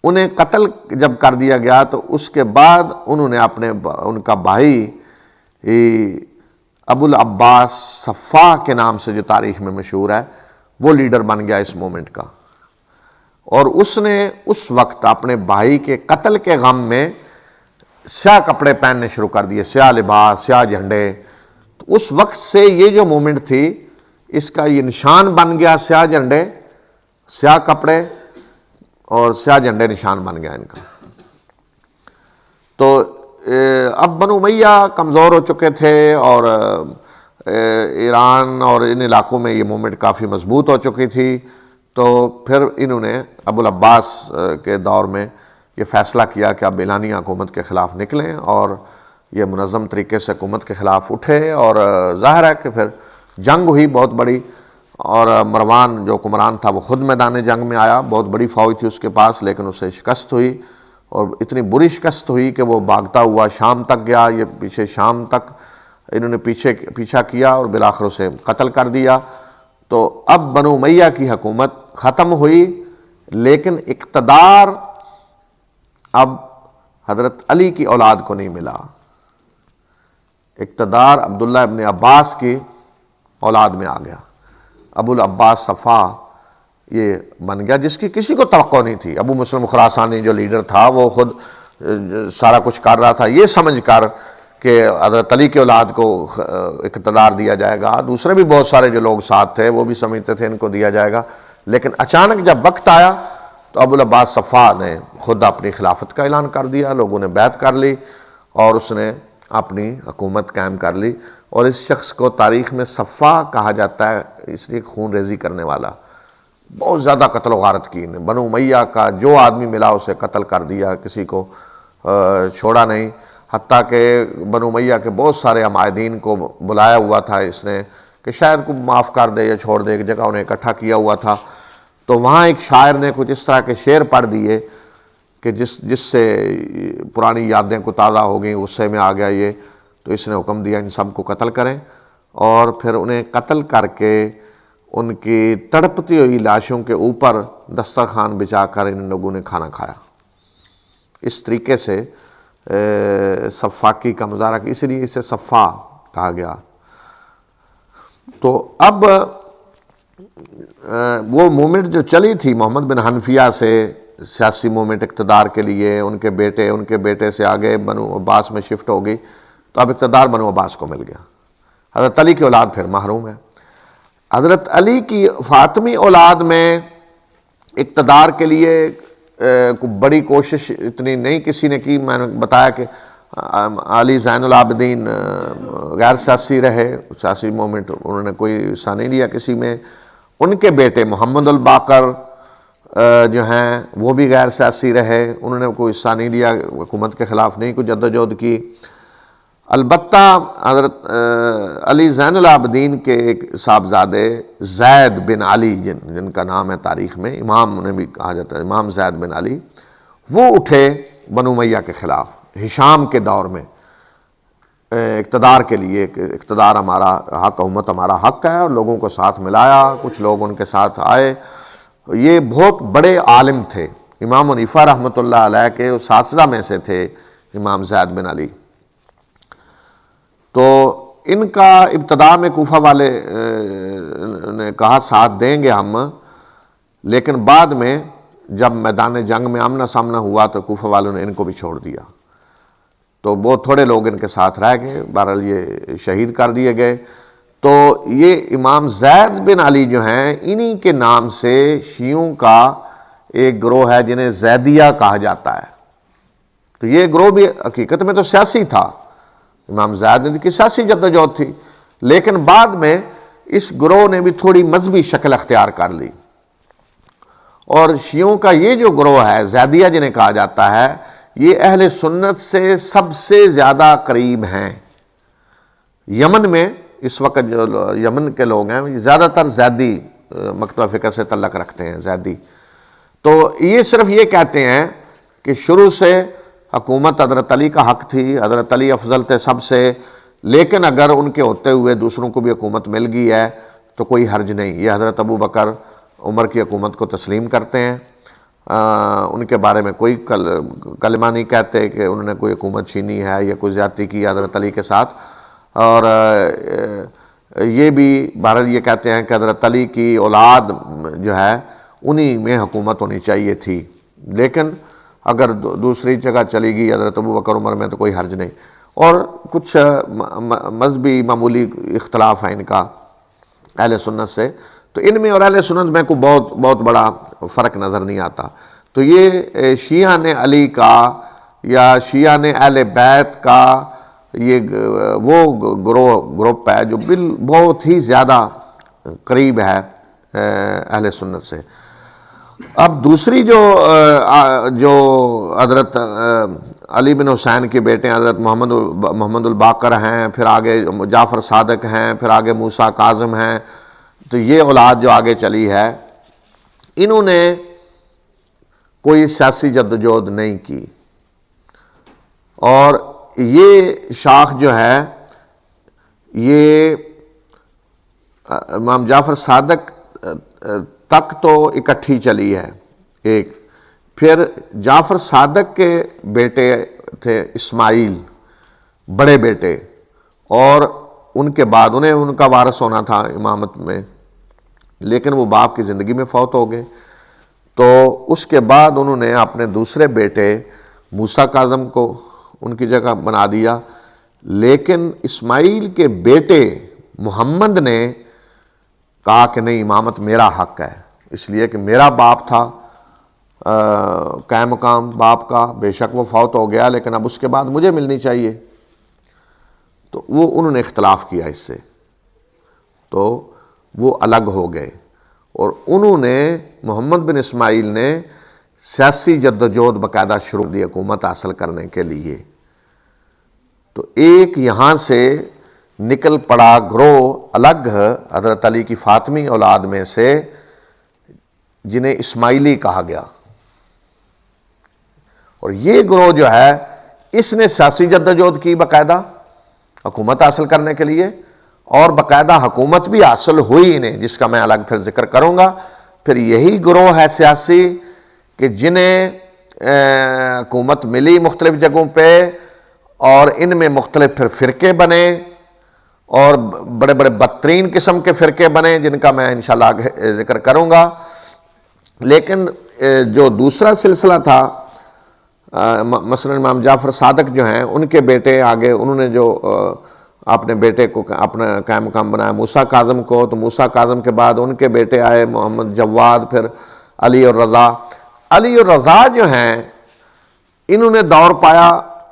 انہیں قتل جب کر دیا گیا تو اس کے بعد انہوں نے ان کا بھائی ابو العباس صفا کے نام سے جو تاریخ میں مشہور ہے، وہ لیڈر بن گیا اس مومنٹ کا، اور اس نے اس وقت اپنے بھائی کے قتل کے غم میں سیاہ کپڑے پہننے شروع کر دیے، سیاہ لباس، سیاہ جھنڈے۔ تو اس وقت سے یہ جو مومنٹ تھی اس کا یہ نشان بن گیا، سیاہ جھنڈے، سیاہ کپڑے اور سیاہ جھنڈے نشان بن گیا ان کا۔ تو اب بنو امیہ کمزور ہو چکے تھے، اور ایران اور ان علاقوں میں یہ مومنٹ کافی مضبوط ہو چکی تھی۔ تو پھر انہوں نے ابو العباس کے دور میں یہ فیصلہ کیا کہ اب اعلانیہ حکومت کے خلاف نکلیں، اور یہ منظم طریقے سے حکومت کے خلاف اٹھے، اور ظاہر ہے کہ پھر جنگ ہوئی بہت بڑی، اور مروان جو حکمران تھا وہ خود میدان جنگ میں آیا، بہت بڑی فوج تھی اس کے پاس، لیکن اسے شکست ہوئی، اور اتنی بری شکست ہوئی کہ وہ بھاگتا ہوا شام تک گیا، یہ پیچھے شام تک انہوں نے پیچھا کیا، اور بالآخر اسے قتل کر دیا۔ تو اب بنو امیہ کی حکومت ختم ہوئی، لیکن اقتدار اب حضرت علی کی اولاد کو نہیں ملا، اقتدار عبداللہ ابن عباس کی اولاد میں آ گیا۔ ابو العباس صفا یہ بن گیا، جس کی کسی کو توقع نہیں تھی۔ ابو مسلم خراسانی جو لیڈر تھا وہ خود سارا کچھ کر رہا تھا یہ سمجھ کر کہ حضرت علی کی اولاد کو اقتدار دیا جائے گا، دوسرے بھی بہت سارے جو لوگ ساتھ تھے وہ بھی سمجھتے تھے ان کو دیا جائے گا، لیکن اچانک جب وقت آیا تو ابو العباس صفا نے خود اپنی خلافت کا اعلان کر دیا، لوگوں نے بیعت کر لی، اور اس نے اپنی حکومت قائم کر لی۔ اور اس شخص کو تاریخ میں صفا کہا جاتا ہے، اس لیے خون ریزی کرنے والا، بہت زیادہ قتل و غارت کی، بنو امیہ کا جو آدمی ملا اسے قتل کر دیا، کسی کو چھوڑا نہیں، حتیٰ کہ بنو امیہ کے بہت سارے عمائدین کو بلایا ہوا تھا اس نے کہ شاید کو معاف کر دے یا چھوڑ دے، ایک جگہ انہیں اکٹھا کیا ہوا تھا۔ تو وہاں ایک شاعر نے کچھ اس طرح کے شعر پڑھ دیے کہ جس سے پرانی یادیں کو تازہ ہو گئیں، غصے میں آ گیا یہ، تو اس نے حکم دیا ان سب کو قتل کریں، اور پھر انہیں قتل کر کے ان کی تڑپتی ہوئی لاشوں کے اوپر دسترخوان بچھا کر ان لوگوں نے کھانا کھایا۔ اس طریقے سے صفاقی کا مظاہرہ، اس لیے اسے صفا کہا گیا۔ تو اب وہ مومنٹ جو چلی تھی محمد بن حنفیہ سے، سیاسی مومنٹ اقتدار کے لیے، ان کے بیٹے سے آگے بنو عباس میں شفٹ ہو گئی، تو اب اقتدار بنو عباس کو مل گیا، حضرت علی کی اولاد پھر محروم ہے۔ حضرت علی کی فاطمی اولاد میں اقتدار کے لیے کوئی بڑی کوشش اتنی نہیں کسی نے کی۔ میں نے بتایا کہ علی زین العابدین غیر سیاسی رہے، سیاسی مومنٹ انہوں نے کوئی حصہ نہیں لیا کسی میں۔ ان کے بیٹے محمد الباقر جو ہیں وہ بھی غیر سیاسی رہے، انہوں نے کوئی حصہ نہیں لیا، حکومت کے خلاف نہیں کوئی جدوجہد کی۔ البتہ حضرت علی زین العابدین کے ایک صاحبزادے زید بن علی جن کا نام ہے تاریخ میں، امام انہیں بھی کہا جاتا ہے، امام زید بن علی، وہ اٹھے بنو امیہ کے خلاف ہشام کے دور میں اقتدار کے لیے کہ اقتدار ہمارا حق، حکومت ہمارا حق ہے، اور لوگوں کو ساتھ ملایا، کچھ لوگ ان کے ساتھ آئے۔ یہ بہت بڑے عالم تھے، امام حنیفہ رحمۃ اللہ علیہ کے اساتذہ میں سے تھے امام زید بن علی۔ تو ان کا ابتدا میں کوفہ والے نے کہا ساتھ دیں گے ہم، لیکن بعد میں جب میدان جنگ میں آمنا سامنا ہوا تو کوفہ والوں نے ان کو بھی چھوڑ دیا، تو بہت تھوڑے لوگ ان کے ساتھ رہ گئے، بہرحال یہ شہید کر دیے گئے۔ تو یہ امام زید بن علی جو ہیں، انہی کے نام سے شیعوں کا ایک گروہ ہے جنہیں زیدیہ کہا جاتا ہے۔ تو یہ گروہ بھی حقیقت میں تو سیاسی تھا، امام زید کی سیاسی جدوجہد تھی، لیکن بعد میں اس گروہ نے بھی تھوڑی مذہبی شکل اختیار کر لی، اور شیعوں کا یہ جو گروہ ہے زیدیہ جنہیں کہا جاتا ہے، یہ اہل سنت سے سب سے زیادہ قریب ہیں۔ یمن میں اس وقت جو یمن کے لوگ ہیں زیادہ تر زیدی مکتبہ فکر سے تعلق رکھتے ہیں، زیدی۔ تو یہ صرف یہ کہتے ہیں کہ شروع سے حکومت حضرت علی کا حق تھی، حضرت علی افضل تھے سب سے، لیکن اگر ان کے ہوتے ہوئے دوسروں کو بھی حکومت مل گئی ہے تو کوئی حرج نہیں۔ یہ حضرت ابو بکر عمر کی حکومت کو تسلیم کرتے ہیں، ان کے بارے میں کوئی کلمہ نہیں کہتے کہ انہوں نے کوئی حکومت چھینی ہے یا کوئی زیادتی کی حضرت علی کے ساتھ، اور یہ بھی بہرحال یہ کہتے ہیں کہ حضرت علی کی اولاد جو ہے انہی میں حکومت ہونی چاہیے تھی، لیکن اگر دوسری جگہ چلی گئی حضرت ابو بکر عمر میں تو کوئی حرج نہیں۔ اور کچھ مذہبی معمولی اختلاف ہے ان کا اہل سنت سے، تو ان میں اور اہل سنت میں کوئی بہت بڑا فرق نظر نہیں آتا۔ تو یہ شیعہ نے علی کا یا شیعہ نے اہل بیت کا یہ وہ گروپ ہے جو بہت ہی زیادہ قریب ہے اہل سنت سے۔ اب دوسری جو حضرت علی بن حسین کے بیٹے حضرت محمد الباقر ہیں، پھر آگے جعفر صادق ہیں، پھر آگے موسیٰ کاظم ہیں، تو یہ اولاد جو آگے چلی ہے انہوں نے کوئی سیاسی جدوجہد نہیں کی، اور یہ شاخ جو ہے یہ امام جعفر صادق تک تو اکٹھی چلی ہے ایک، پھر جعفر صادق کے بیٹے تھے اسماعیل بڑے بیٹے، اور ان کے بعد انہیں ان کا وارث ہونا تھا امامت میں، لیکن وہ باپ کی زندگی میں فوت ہو گئے، تو اس کے بعد انہوں نے اپنے دوسرے بیٹے موسیٰ کاظم کو ان کی جگہ بنا دیا، لیکن اسماعیل کے بیٹے محمد نے کہا کہ نہیں، امامت میرا حق ہے، اس لیے کہ میرا باپ تھا قائم مقام باپ کا، بے شک وہ فوت ہو گیا لیکن اب اس کے بعد مجھے ملنی چاہیے۔ تو وہ انہوں نے اختلاف کیا اس سے، تو وہ الگ ہو گئے، اور انہوں نے محمد بن اسماعیل نے سیاسی جدوجہد باقاعدہ شروع دی حکومت حاصل کرنے کے لیے۔ تو ایک یہاں سے نکل پڑا گروہ الگ حضرت علی کی فاطمی اولاد میں سے جنہیں اسماعیلی کہا گیا، اور یہ گروہ جو ہے اس نے سیاسی جدوجہد کی باقاعدہ حکومت حاصل کرنے کے لیے، اور باقاعدہ حکومت بھی حاصل ہوئی انہیں، جس کا میں الگ پھر ذکر کروں گا۔ پھر یہی گروہ ہے سیاسی کہ جنہیں حکومت ملی مختلف جگہوں پہ، اور ان میں مختلف پھر فرقے بنے، اور بڑے بڑے بدترین قسم کے فرقے بنے جن کا میں انشاءاللہ آگے ذکر کروں گا۔ لیکن جو دوسرا سلسلہ تھا، مثلا امام جعفر صادق جو ہیں، ان کے بیٹے آگے انہوں نے جو اپنے بیٹے کو اپنا قائم مقام بنایا موسیٰ کاظم کو، تو موسیٰ کاظم کے بعد ان کے بیٹے آئے محمد جواد، پھر علی اور رضا۔ علی اور رضا جو ہیں انہوں نے دور پایا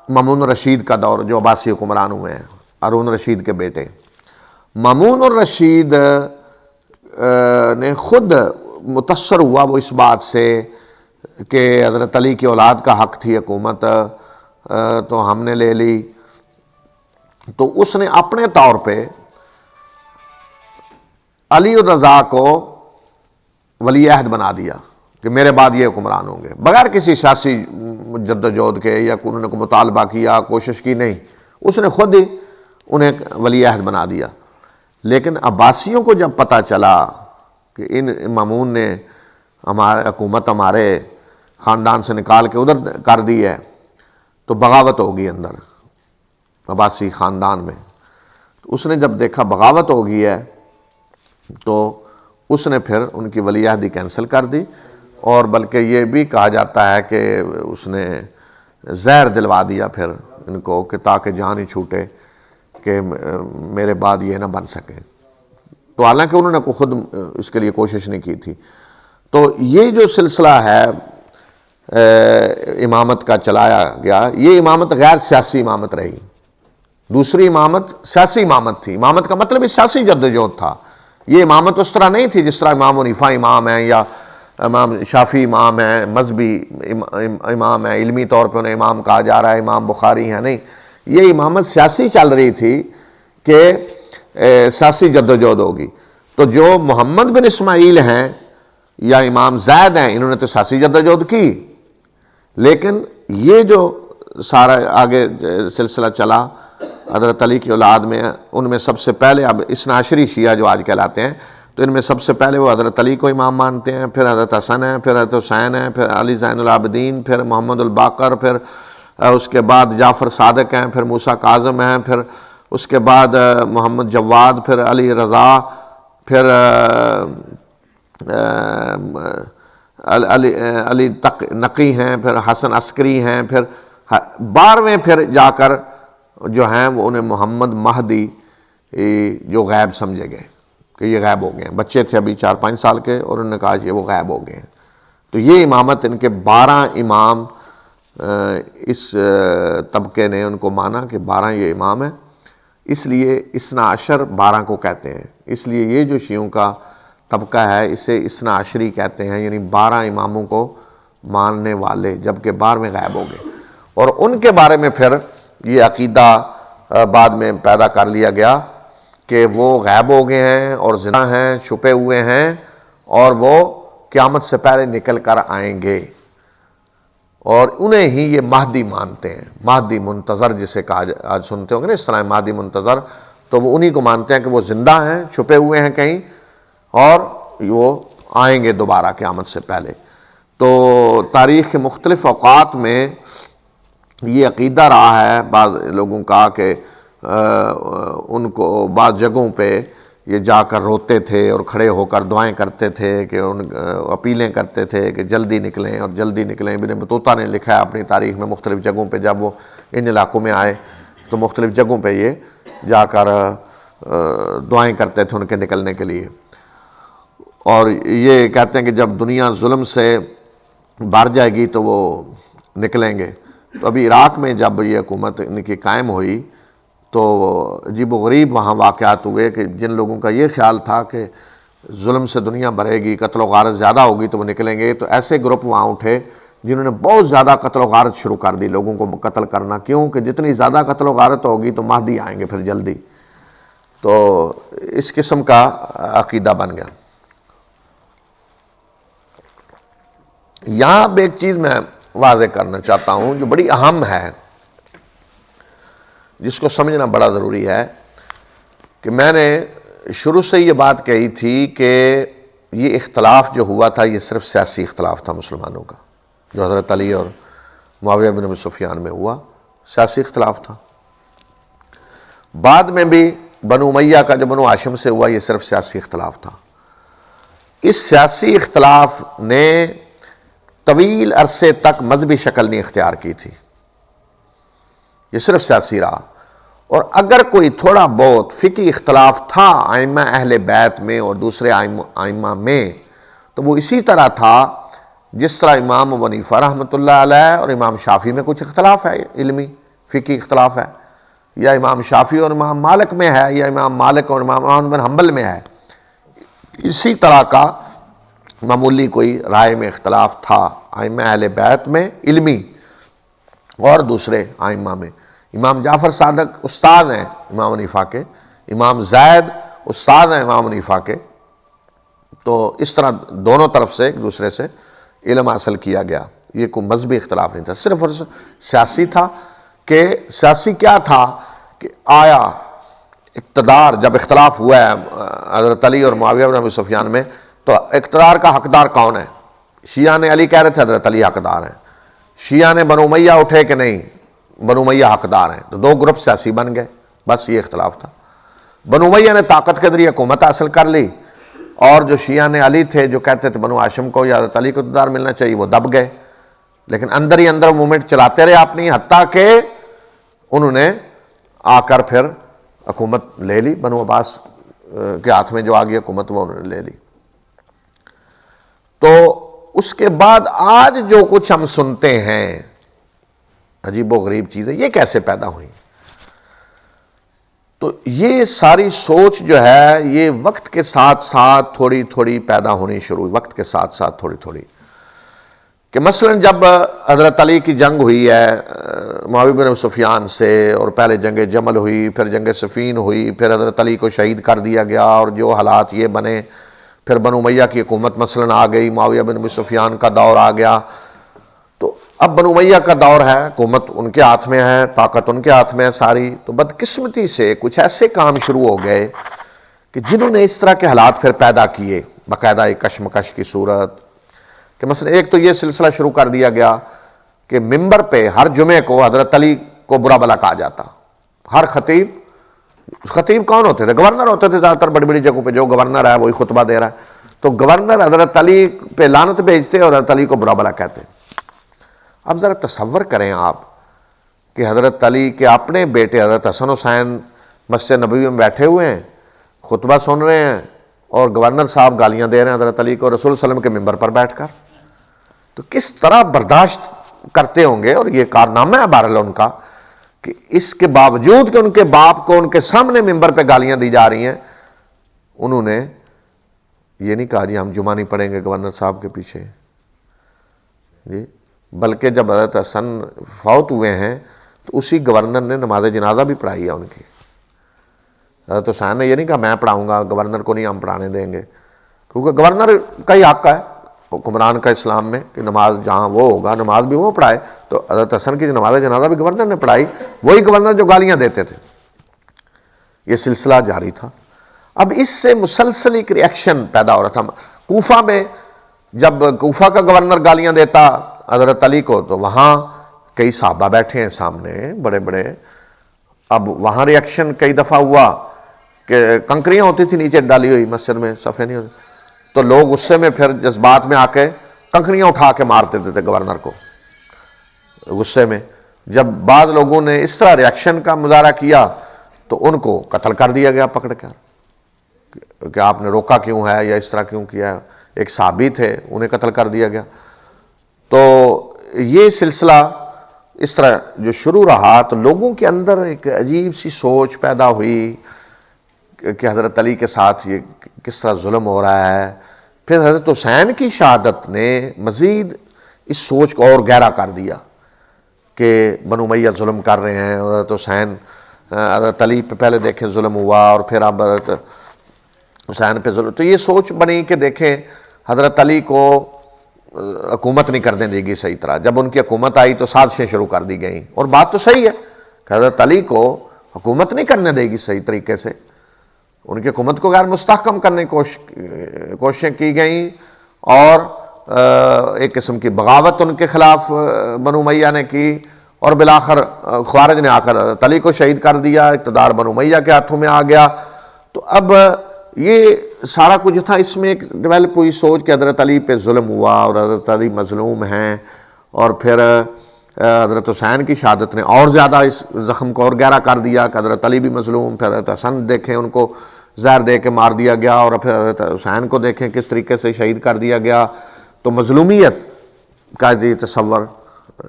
مامون رشید کا دور، جو عباسی حکمران ہوئے ہیں، ہارون رشید کے بیٹے۔ مامون الرشید نے خود متاثر ہوا وہ اس بات سے کہ حضرت علی کی اولاد کا حق تھی حکومت، تو ہم نے لے لی، تو اس نے اپنے طور پہ علی الرضا کو ولی عہد بنا دیا کہ میرے بعد یہ حکمران ہوں گے، بغیر کسی سیاسی جدوجہد کے یا انہوں نے کوئی مطالبہ کیا، کوشش کی، نہیں، اس نے خود ہی انہیں ولی عہد بنا دیا۔ لیکن عباسیوں کو جب پتہ چلا کہ ان مامون نے ہمارے حکومت ہمارے خاندان سے نکال کے ادھر کر دی ہے، تو بغاوت ہوگی اندر عباسی خاندان میں۔ تو اس نے جب دیکھا بغاوت ہو گئی ہے تو اس نے پھر ان کی ولی عہدی کینسل کر دی، اور بلکہ یہ بھی کہا جاتا ہے کہ اس نے زہر دلوا دیا پھر ان کو کہ تاکہ جان ہی چھوٹے کہ میرے بعد یہ نہ بن سکے، تو حالانکہ انہوں نے خود اس کے لیے کوشش نہیں کی تھی۔ تو یہ جو سلسلہ ہے امامت کا چلایا گیا، یہ امامت غیر سیاسی امامت رہی۔ دوسری امامت سیاسی امامت تھی، امامت کا مطلب سیاسی جدوجہد تھا۔ یہ امامت اس طرح نہیں تھی جس طرح امام حنیفہ امام ہیں یا امام شافعی امام ہیں، مذہبی امام ہیں، علمی طور پہ انہیں امام کہا جا رہا ہے، امام بخاری ہیں، نہیں، یہ امامت سیاسی چل رہی تھی کہ سیاسی جدوجہد ہوگی۔ تو جو محمد بن اسماعیل ہیں یا امام زید ہیں، انہوں نے تو سیاسی جدوجہد کی، لیکن یہ جو سارا آگے سلسلہ چلا حضرت علی کی اولاد میں، ان میں سب سے پہلے اب اثنا عشری شیعہ جو آج کہلاتے ہیں، تو ان میں سب سے پہلے وہ حضرت علی کو امام مانتے ہیں، پھر حضرت حسن ہیں، پھر حضرت حسین ہیں، پھر علی زین العابدین، پھر محمد الباقر، پھر اس کے بعد جعفر صادق ہیں، پھر موسیٰ کاظم ہیں، پھر اس کے بعد محمد جواد، پھر علی رضا، پھر علی نقی ہیں، پھر حسن عسکری ہیں، پھر 12ویں پھر جا کر جو ہیں وہ انہیں محمد مہدی جو غیب سمجھے گئے کہ یہ غائب ہو گئے ہیں، بچے تھے ابھی 4-5 سال کے، اور انہوں نے کہا کہ وہ غائب ہو گئے ہیں۔ تو یہ امامت ان کے 12 امام، اس طبقے نے ان کو مانا کہ 12 یہ امام ہیں، اس لیے اثنا عشر 12 کو کہتے ہیں۔ اس لیے یہ جو شیعوں کا طبقہ ہے اسے اثنا عشری کہتے ہیں، یعنی 12 اماموں کو ماننے والے، جبکہ 12ویں غائب ہو گئے۔ اور ان کے بارے میں پھر یہ عقیدہ بعد میں پیدا کر لیا گیا کہ وہ غائب ہو گئے ہیں اور زندہ ہیں، چھپے ہوئے ہیں، اور وہ قیامت سے پہلے نکل کر آئیں گے، اور انہیں ہی یہ مہدی مانتے ہیں، مہدی منتظر جسے کہا آج سنتے ہوں گے نا اس طرح مہدی منتظر، تو وہ انہی کو مانتے ہیں کہ وہ زندہ ہیں، چھپے ہوئے ہیں کہیں، اور وہ آئیں گے دوبارہ قیامت سے پہلے۔ تو تاریخ کے مختلف اوقات میں یہ عقیدہ رہا ہے بعض لوگوں کا کہ ان کو بعض جگہوں پہ یہ جا کر روتے تھے اور کھڑے ہو کر دعائیں کرتے تھے کہ اپیلیں کرتے تھے کہ جلدی نکلیں اور جلدی نکلیں۔ ابن بطوطہ نے لکھا ہے اپنی تاریخ میں مختلف جگہوں پہ جب وہ ان علاقوں میں آئے تو مختلف جگہوں پہ یہ جا کر دعائیں کرتے تھے ان کے نکلنے کے لیے، اور یہ کہتے ہیں کہ جب دنیا ظلم سے بھر جائے گی تو وہ نکلیں گے۔ تو ابھی عراق میں جب یہ حکومت ان کی قائم ہوئی تو عجیب و غریب وہاں واقعات ہوئے کہ جن لوگوں کا یہ خیال تھا کہ ظلم سے دنیا بھرے گی، قتل و غارت زیادہ ہوگی تو وہ نکلیں گے، تو ایسے گروپ وہاں اٹھے جنہوں نے بہت زیادہ قتل و غارت شروع کر دی، لوگوں کو قتل کرنا، کیوں کہ جتنی زیادہ قتل و غارت ہوگی تو مہدی آئیں گے پھر جلدی۔ تو اس قسم کا عقیدہ بن گیا۔ یہاں اب ایک چیز میں واضح کرنا چاہتا ہوں جو بڑی اہم ہے، جس کو سمجھنا بڑا ضروری ہے، کہ میں نے شروع سے یہ بات کہی تھی کہ یہ اختلاف جو ہوا تھا یہ صرف سیاسی اختلاف تھا مسلمانوں کا، جو حضرت علی اور معاویہ بن ابی سفیان میں ہوا، سیاسی اختلاف تھا۔ بعد میں بھی بنو امیہ کا جو بنو ہاشم سے ہوا یہ صرف سیاسی اختلاف تھا. اس سیاسی اختلاف نے طویل عرصے تک مذہبی شکل نہیں اختیار کی تھی، یہ صرف سیاسی رہا. اور اگر کوئی تھوڑا بہت فقہی اختلاف تھا ائمہ اہل بیت میں اور دوسرے ائمہ میں، تو وہ اسی طرح تھا جس طرح امام ابو حنیفہ رحمۃ اللہ علیہ اور امام شافعی میں کچھ اختلاف ہے، علمی فقہی اختلاف ہے، یا امام شافعی اور امام مالک میں ہے، یا امام مالک اور امام احمد بن حنبل میں ہے. اسی طرح کا معمولی کوئی رائے میں اختلاف تھا ائمہ اہل بیت میں علمی اور دوسرے ائمہ میں. امام جعفر صادق استاد ہیں امام حنیفہ کے، امام زید استاد ہیں امام حنیفہ کے، تو اس طرح دونوں طرف سے ایک دوسرے سے علم حاصل کیا گیا. یہ کوئی مذہبی اختلاف نہیں تھا، صرف اور سیاسی تھا. کہ سیاسی کیا تھا کہ آیا اقتدار، جب اختلاف ہوا ہے حضرت علی اور معاویہ بن ابی سفیان میں، تو اقتدار کا حقدار کون ہے؟ شیعہ نے علی کہہ رہے تھے حضرت علی حقدار ہیں، شیعہ نے بنو امیہ اٹھے کہ نہیں بنو امیہ حقدار ہیں، تو دو گروپ سیاسی بن گئے، بس یہ اختلاف تھا. بنو امیہ نے طاقت کے ذریعے حکومت حاصل کر لی، اور جو شیعہ نے علی تھے جو کہتے تھے بنو ہاشم کو یا حضرت علی کو اقتدار ملنا چاہیے، وہ دب گئے. لیکن اندر ہی اندر موومنٹ چلاتے رہے اپنی، حتیٰ کہ انہوں نے آ کر پھر حکومت لے لی، بنو عباس کے ہاتھ میں جو آ گئی حکومت وہ انہوں نے لے لی. تو اس کے بعد آج جو کچھ ہم سنتے ہیں عجیب و غریب چیزیں، یہ کیسے پیدا ہوئی؟ تو یہ ساری سوچ جو ہے یہ وقت کے ساتھ ساتھ تھوڑی تھوڑی پیدا ہونی شروع ہوئی، وقت کے ساتھ ساتھ تھوڑی تھوڑی. کہ مثلا جب حضرت علی کی جنگ ہوئی ہے معاویہ بن ابی سفیان سے، اور پہلے جنگ جمل ہوئی، پھر جنگ صفین ہوئی، پھر حضرت علی کو شہید کر دیا گیا، اور جو حالات یہ بنے، پھر بنو امیہ کی حکومت مثلا آ گئی، معاویہ بن ابی سفیان کا دور آ گیا. تو اب بنو امیہ کا دور ہے، حکومت ان کے ہاتھ میں ہے، طاقت ان کے ہاتھ میں ہے ساری. تو بدقسمتی سے کچھ ایسے کام شروع ہو گئے کہ جنہوں نے اس طرح کے حالات پھر پیدا کیے، باقاعدہ ایک کشمکش کی صورت. کہ مثلا ایک تو یہ سلسلہ شروع کر دیا گیا کہ ممبر پہ ہر جمعے کو حضرت علی کو برا بلا کہا جاتا. ہر خطیب کون ہوتے تھے؟ گورنر ہوتے تھے زیادہ تر بڑی بڑی جگہوں پہ، جو گورنر ہے وہی خطبہ دے رہا ہے، تو گورنر حضرت علی پہ لعنت بھیجتے اور حضرت علی کو برا بلا کہتے. اب ذرا تصور کریں آپ کہ حضرت علی کے اپنے بیٹے حضرت حسن حسین مسجد نبوی میں بیٹھے ہوئے ہیں، خطبہ سن رہے ہیں، اور گورنر صاحب گالیاں دے رہے ہیں حضرت علی کو رسول صلی اللہ علیہ وسلم کے ممبر پر بیٹھ کر. تو کس طرح برداشت کرتے ہوں گے؟ اور یہ کارنامہ ہے بہرحال ان کا کہ اس کے باوجود کہ ان کے باپ کو ان کے سامنے ممبر پہ گالیاں دی جا رہی ہیں، انہوں نے یہ نہیں کہا جی ہم جمعہ نہیں پڑھیں گے گورنر صاحب کے پیچھے جی. بلکہ جب حضرت حسن فوت ہوئے ہیں تو اسی گورنر نے نماز جنازہ بھی پڑھائی ہے ان کی. حضرت حسین نے یہ نہیں کہا میں پڑھاؤں گا، گورنر کو نہیں ہم پڑھانے دیں گے، کیونکہ گورنر کا ہی حق ہے حکمران کا اسلام میں کہ نماز جہاں وہ ہوگا نماز بھی وہ پڑھائے. تو حضرت حسن کی نماز جنازہ بھی گورنر نے پڑھائی، وہی گورنر جو گالیاں دیتے تھے. یہ سلسلہ جاری تھا. اب اس سے مسلسل ایک ریئیکشن پیدا ہو رہا تھا. کوفہ میں جب کوفہ کا گورنر گالیاں دیتا حضرت علی کو، تو وہاں کئی صحابہ بیٹھے ہیں سامنے بڑے بڑے. اب وہاں ریئیکشن کئی دفعہ ہوا کہ کنکریاں ہوتی تھی نیچے ڈالی ہوئی مسجد میں، صفحے نہیں ہوتے، تو لوگ غصے میں پھر جذبات میں آ کے کنکریاں اٹھا کے مار دیتے تھے گورنر کو غصے میں. جب بعض لوگوں نے اس طرح ریئیکشن کا مظاہرہ کیا تو ان کو قتل کر دیا گیا پکڑ کر کہ آپ نے روکا کیوں ہے یا اس طرح کیوں کیا ہے. ایک صحابی تھے انہیں قتل کر دیا گیا. تو یہ سلسلہ اس طرح جو شروع رہا تو لوگوں کے اندر ایک عجیب سی سوچ پیدا ہوئی کہ حضرت علی کے ساتھ یہ کس طرح ظلم ہو رہا ہے. پھر حضرت حسین کی شہادت نے مزید اس سوچ کو اور گہرا کر دیا کہ بنو امیہ ظلم کر رہے ہیں. حضرت حسین حضرت علی پہ پہلے دیکھیں ظلم ہوا اور پھر اب حضرت حسین پہ ظلم. تو یہ سوچ بنی کہ دیکھیں حضرت علی کو حکومت نہیں کرنے دی گئی صحیح طرح. جب ان کی حکومت آئی تو سازشیں شروع کر دی گئیں، اور بات تو صحیح ہے کہ حضرت علی کو حکومت نہیں کرنے دے گی صحیح طریقے سے. ان کی حکومت کو غیر مستحکم کرنے کی کوششیں کی گئیں، اور ایک قسم کی بغاوت ان کے خلاف بنو امیہ نے کی، اور بالآخر خوارج نے آ کر حضرت علی کو شہید کر دیا، اقتدار بنو امیہ کے ہاتھوں میں آ گیا۔ تو اب یہ سارا کچھ تھا، اس میں ایک ڈیولپ ہوئی سوچ کہ حضرت علی پہ ظلم ہوا اور حضرت علی مظلوم ہیں، اور پھر حضرت حسین کی شہادت نے اور زیادہ اس زخم کو اور گہرا کر دیا کہ حضرت علی بھی مظلوم، پھر حضرت حسن دیکھیں ان کو زہر دے کے مار دیا گیا، اور پھر حضرت حسین کو دیکھیں کس طریقے سے شہید کر دیا گیا۔ تو مظلومیت کا یہ تصور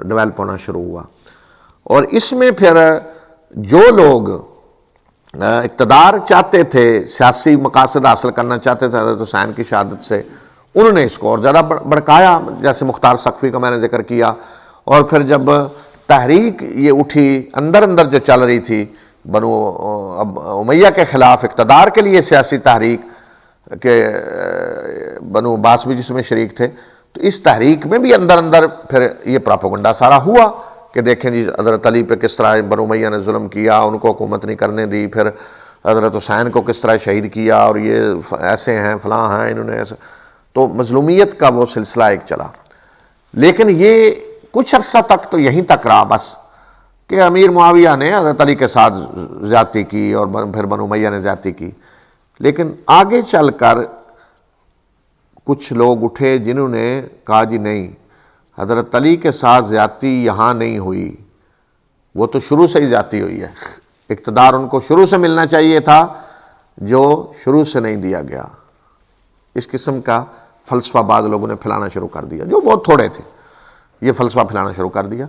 ڈیولپ ہونا شروع ہوا، اور اس میں پھر جو لوگ اقتدار چاہتے تھے، سیاسی مقاصد حاصل کرنا چاہتے تھے حضرت حسین کی شہادت سے، انہوں نے اس کو اور زیادہ بڑکایا، جیسے مختار سقفی کا میں نے ذکر کیا۔ اور پھر جب تحریک یہ اٹھی اندر اندر جو چل رہی تھی بنو امیہ کے خلاف، اقتدار کے لیے سیاسی تحریک کہ بنو عباس بھی جس میں شریک تھے، تو اس تحریک میں بھی اندر اندر پھر یہ پراپوگنڈا سارا ہوا کہ دیکھیں جی حضرت علی پہ کس طرح بنو امیہ نے ظلم کیا، ان کو حکومت نہیں کرنے دی، پھر حضرت حسین کو کس طرح شہید کیا، اور یہ ایسے ہیں فلاں ہیں، انہوں نے ایسے۔ تو مظلومیت کا وہ سلسلہ ایک چلا، لیکن یہ کچھ عرصہ تک تو یہیں تک رہا بس کہ امیر معاویہ نے حضرت علی کے ساتھ زیادتی کی اور پھر بنو امیہ نے زیادتی کی۔ لیکن آگے چل کر کچھ لوگ اٹھے جنہوں نے کہا جی نہیں، حضرت علی کے ساتھ زیادتی یہاں نہیں ہوئی، وہ تو شروع سے ہی زیادتی ہوئی ہے، اقتدار ان کو شروع سے ملنا چاہیے تھا جو شروع سے نہیں دیا گیا۔ اس قسم کا فلسفہ بعض لوگوں نے پھیلانا شروع کر دیا، جو بہت تھوڑے تھے، یہ فلسفہ پھیلانا شروع کر دیا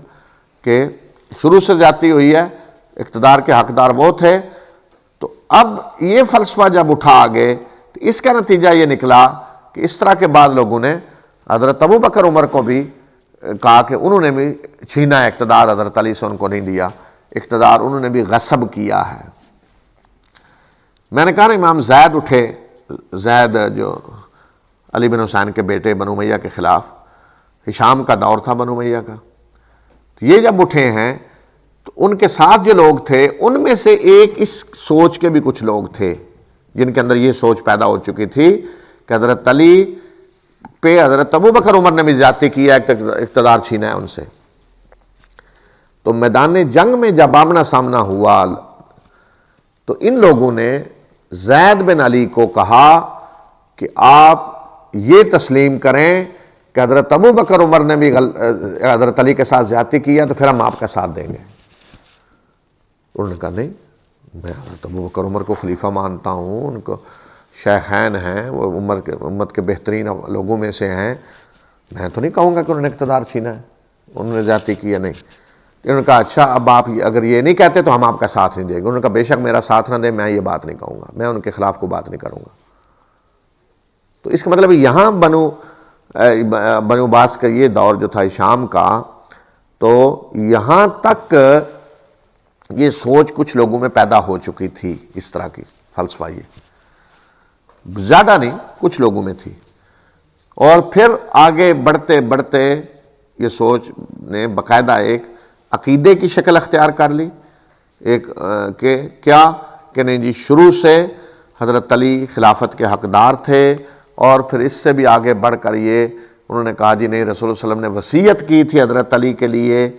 کہ شروع سے زیادتی ہوئی ہے، اقتدار کے حقدار وہ تھے۔ تو اب یہ فلسفہ جب اٹھا آگے تو اس کا نتیجہ یہ نکلا کہ اس طرح کے بعض لوگوں نے حضرت ابو بکر عمر کو بھی کہا کہ انہوں نے بھی چھینا ہے اقتدار، حضرت علی سے ان کو نہیں دیا اقتدار، انہوں نے بھی غصب کیا ہے۔ میں نے کہا نا امام زید اٹھے، زید جو علی بن حسین کے بیٹے بنو امیہ کے خلاف، ہشام کا دور تھا بنو امیہ کا، تو یہ جب اٹھے ہیں تو ان کے ساتھ جو لوگ تھے ان میں سے ایک اس سوچ کے بھی کچھ لوگ تھے جن کے اندر یہ سوچ پیدا ہو چکی تھی کہ حضرت علی پہ حضرت ابو بکر عمر نے بھی زیادتی کیا، اقتدار چھینا ہے ان سے۔ تو میدان جنگ میں جب آمنا سامنا ہوا تو ان لوگوں نے زید بن علی کو کہا کہ آپ یہ تسلیم کریں کہ حضرت ابو بکر عمر نے بھی حضرت علی کے ساتھ زیادتی کیا، تو پھر ہم آپ کا ساتھ دیں گے۔ انہوں نے کہا نہیں، میں حضرت ابو بکر عمر کو خلیفہ مانتا ہوں، ان کو شیخین ہیں، وہ امت کے بہترین لوگوں میں سے ہیں، میں تو نہیں کہوں گا کہ انہوں نے اقتدار چھینا ہے، انہوں نے زیادتی کی ہے، نہیں۔ انہوں نے کہا اچھا اب آپ اگر یہ نہیں کہتے تو ہم آپ کا ساتھ نہیں دیں گے۔ انہوں نے کہا بے شک میرا ساتھ نہ دیں، میں یہ بات نہیں کہوں گا، میں ان کے خلاف کوئی بات نہیں کروں گا۔ تو اس کا مطلب یہاں بنو عباس کا یہ دور جو تھا شام کا، تو یہاں تک یہ سوچ کچھ لوگوں میں پیدا ہو چکی تھی، اس طرح کی فلسفہ، یہ زیادہ نہیں کچھ لوگوں میں تھی۔ اور پھر آگے بڑھتے بڑھتے یہ سوچ نے باقاعدہ ایک عقیدے کی شکل اختیار کر لی، ایک کہ کیا کہ نہیں جی شروع سے حضرت علی خلافت کے حقدار تھے، اور پھر اس سے بھی آگے بڑھ کر یہ انہوں نے کہا جی نہیں، رسول اللہ علیہ وسلم نے وصیت کی تھی حضرت علی کے لیے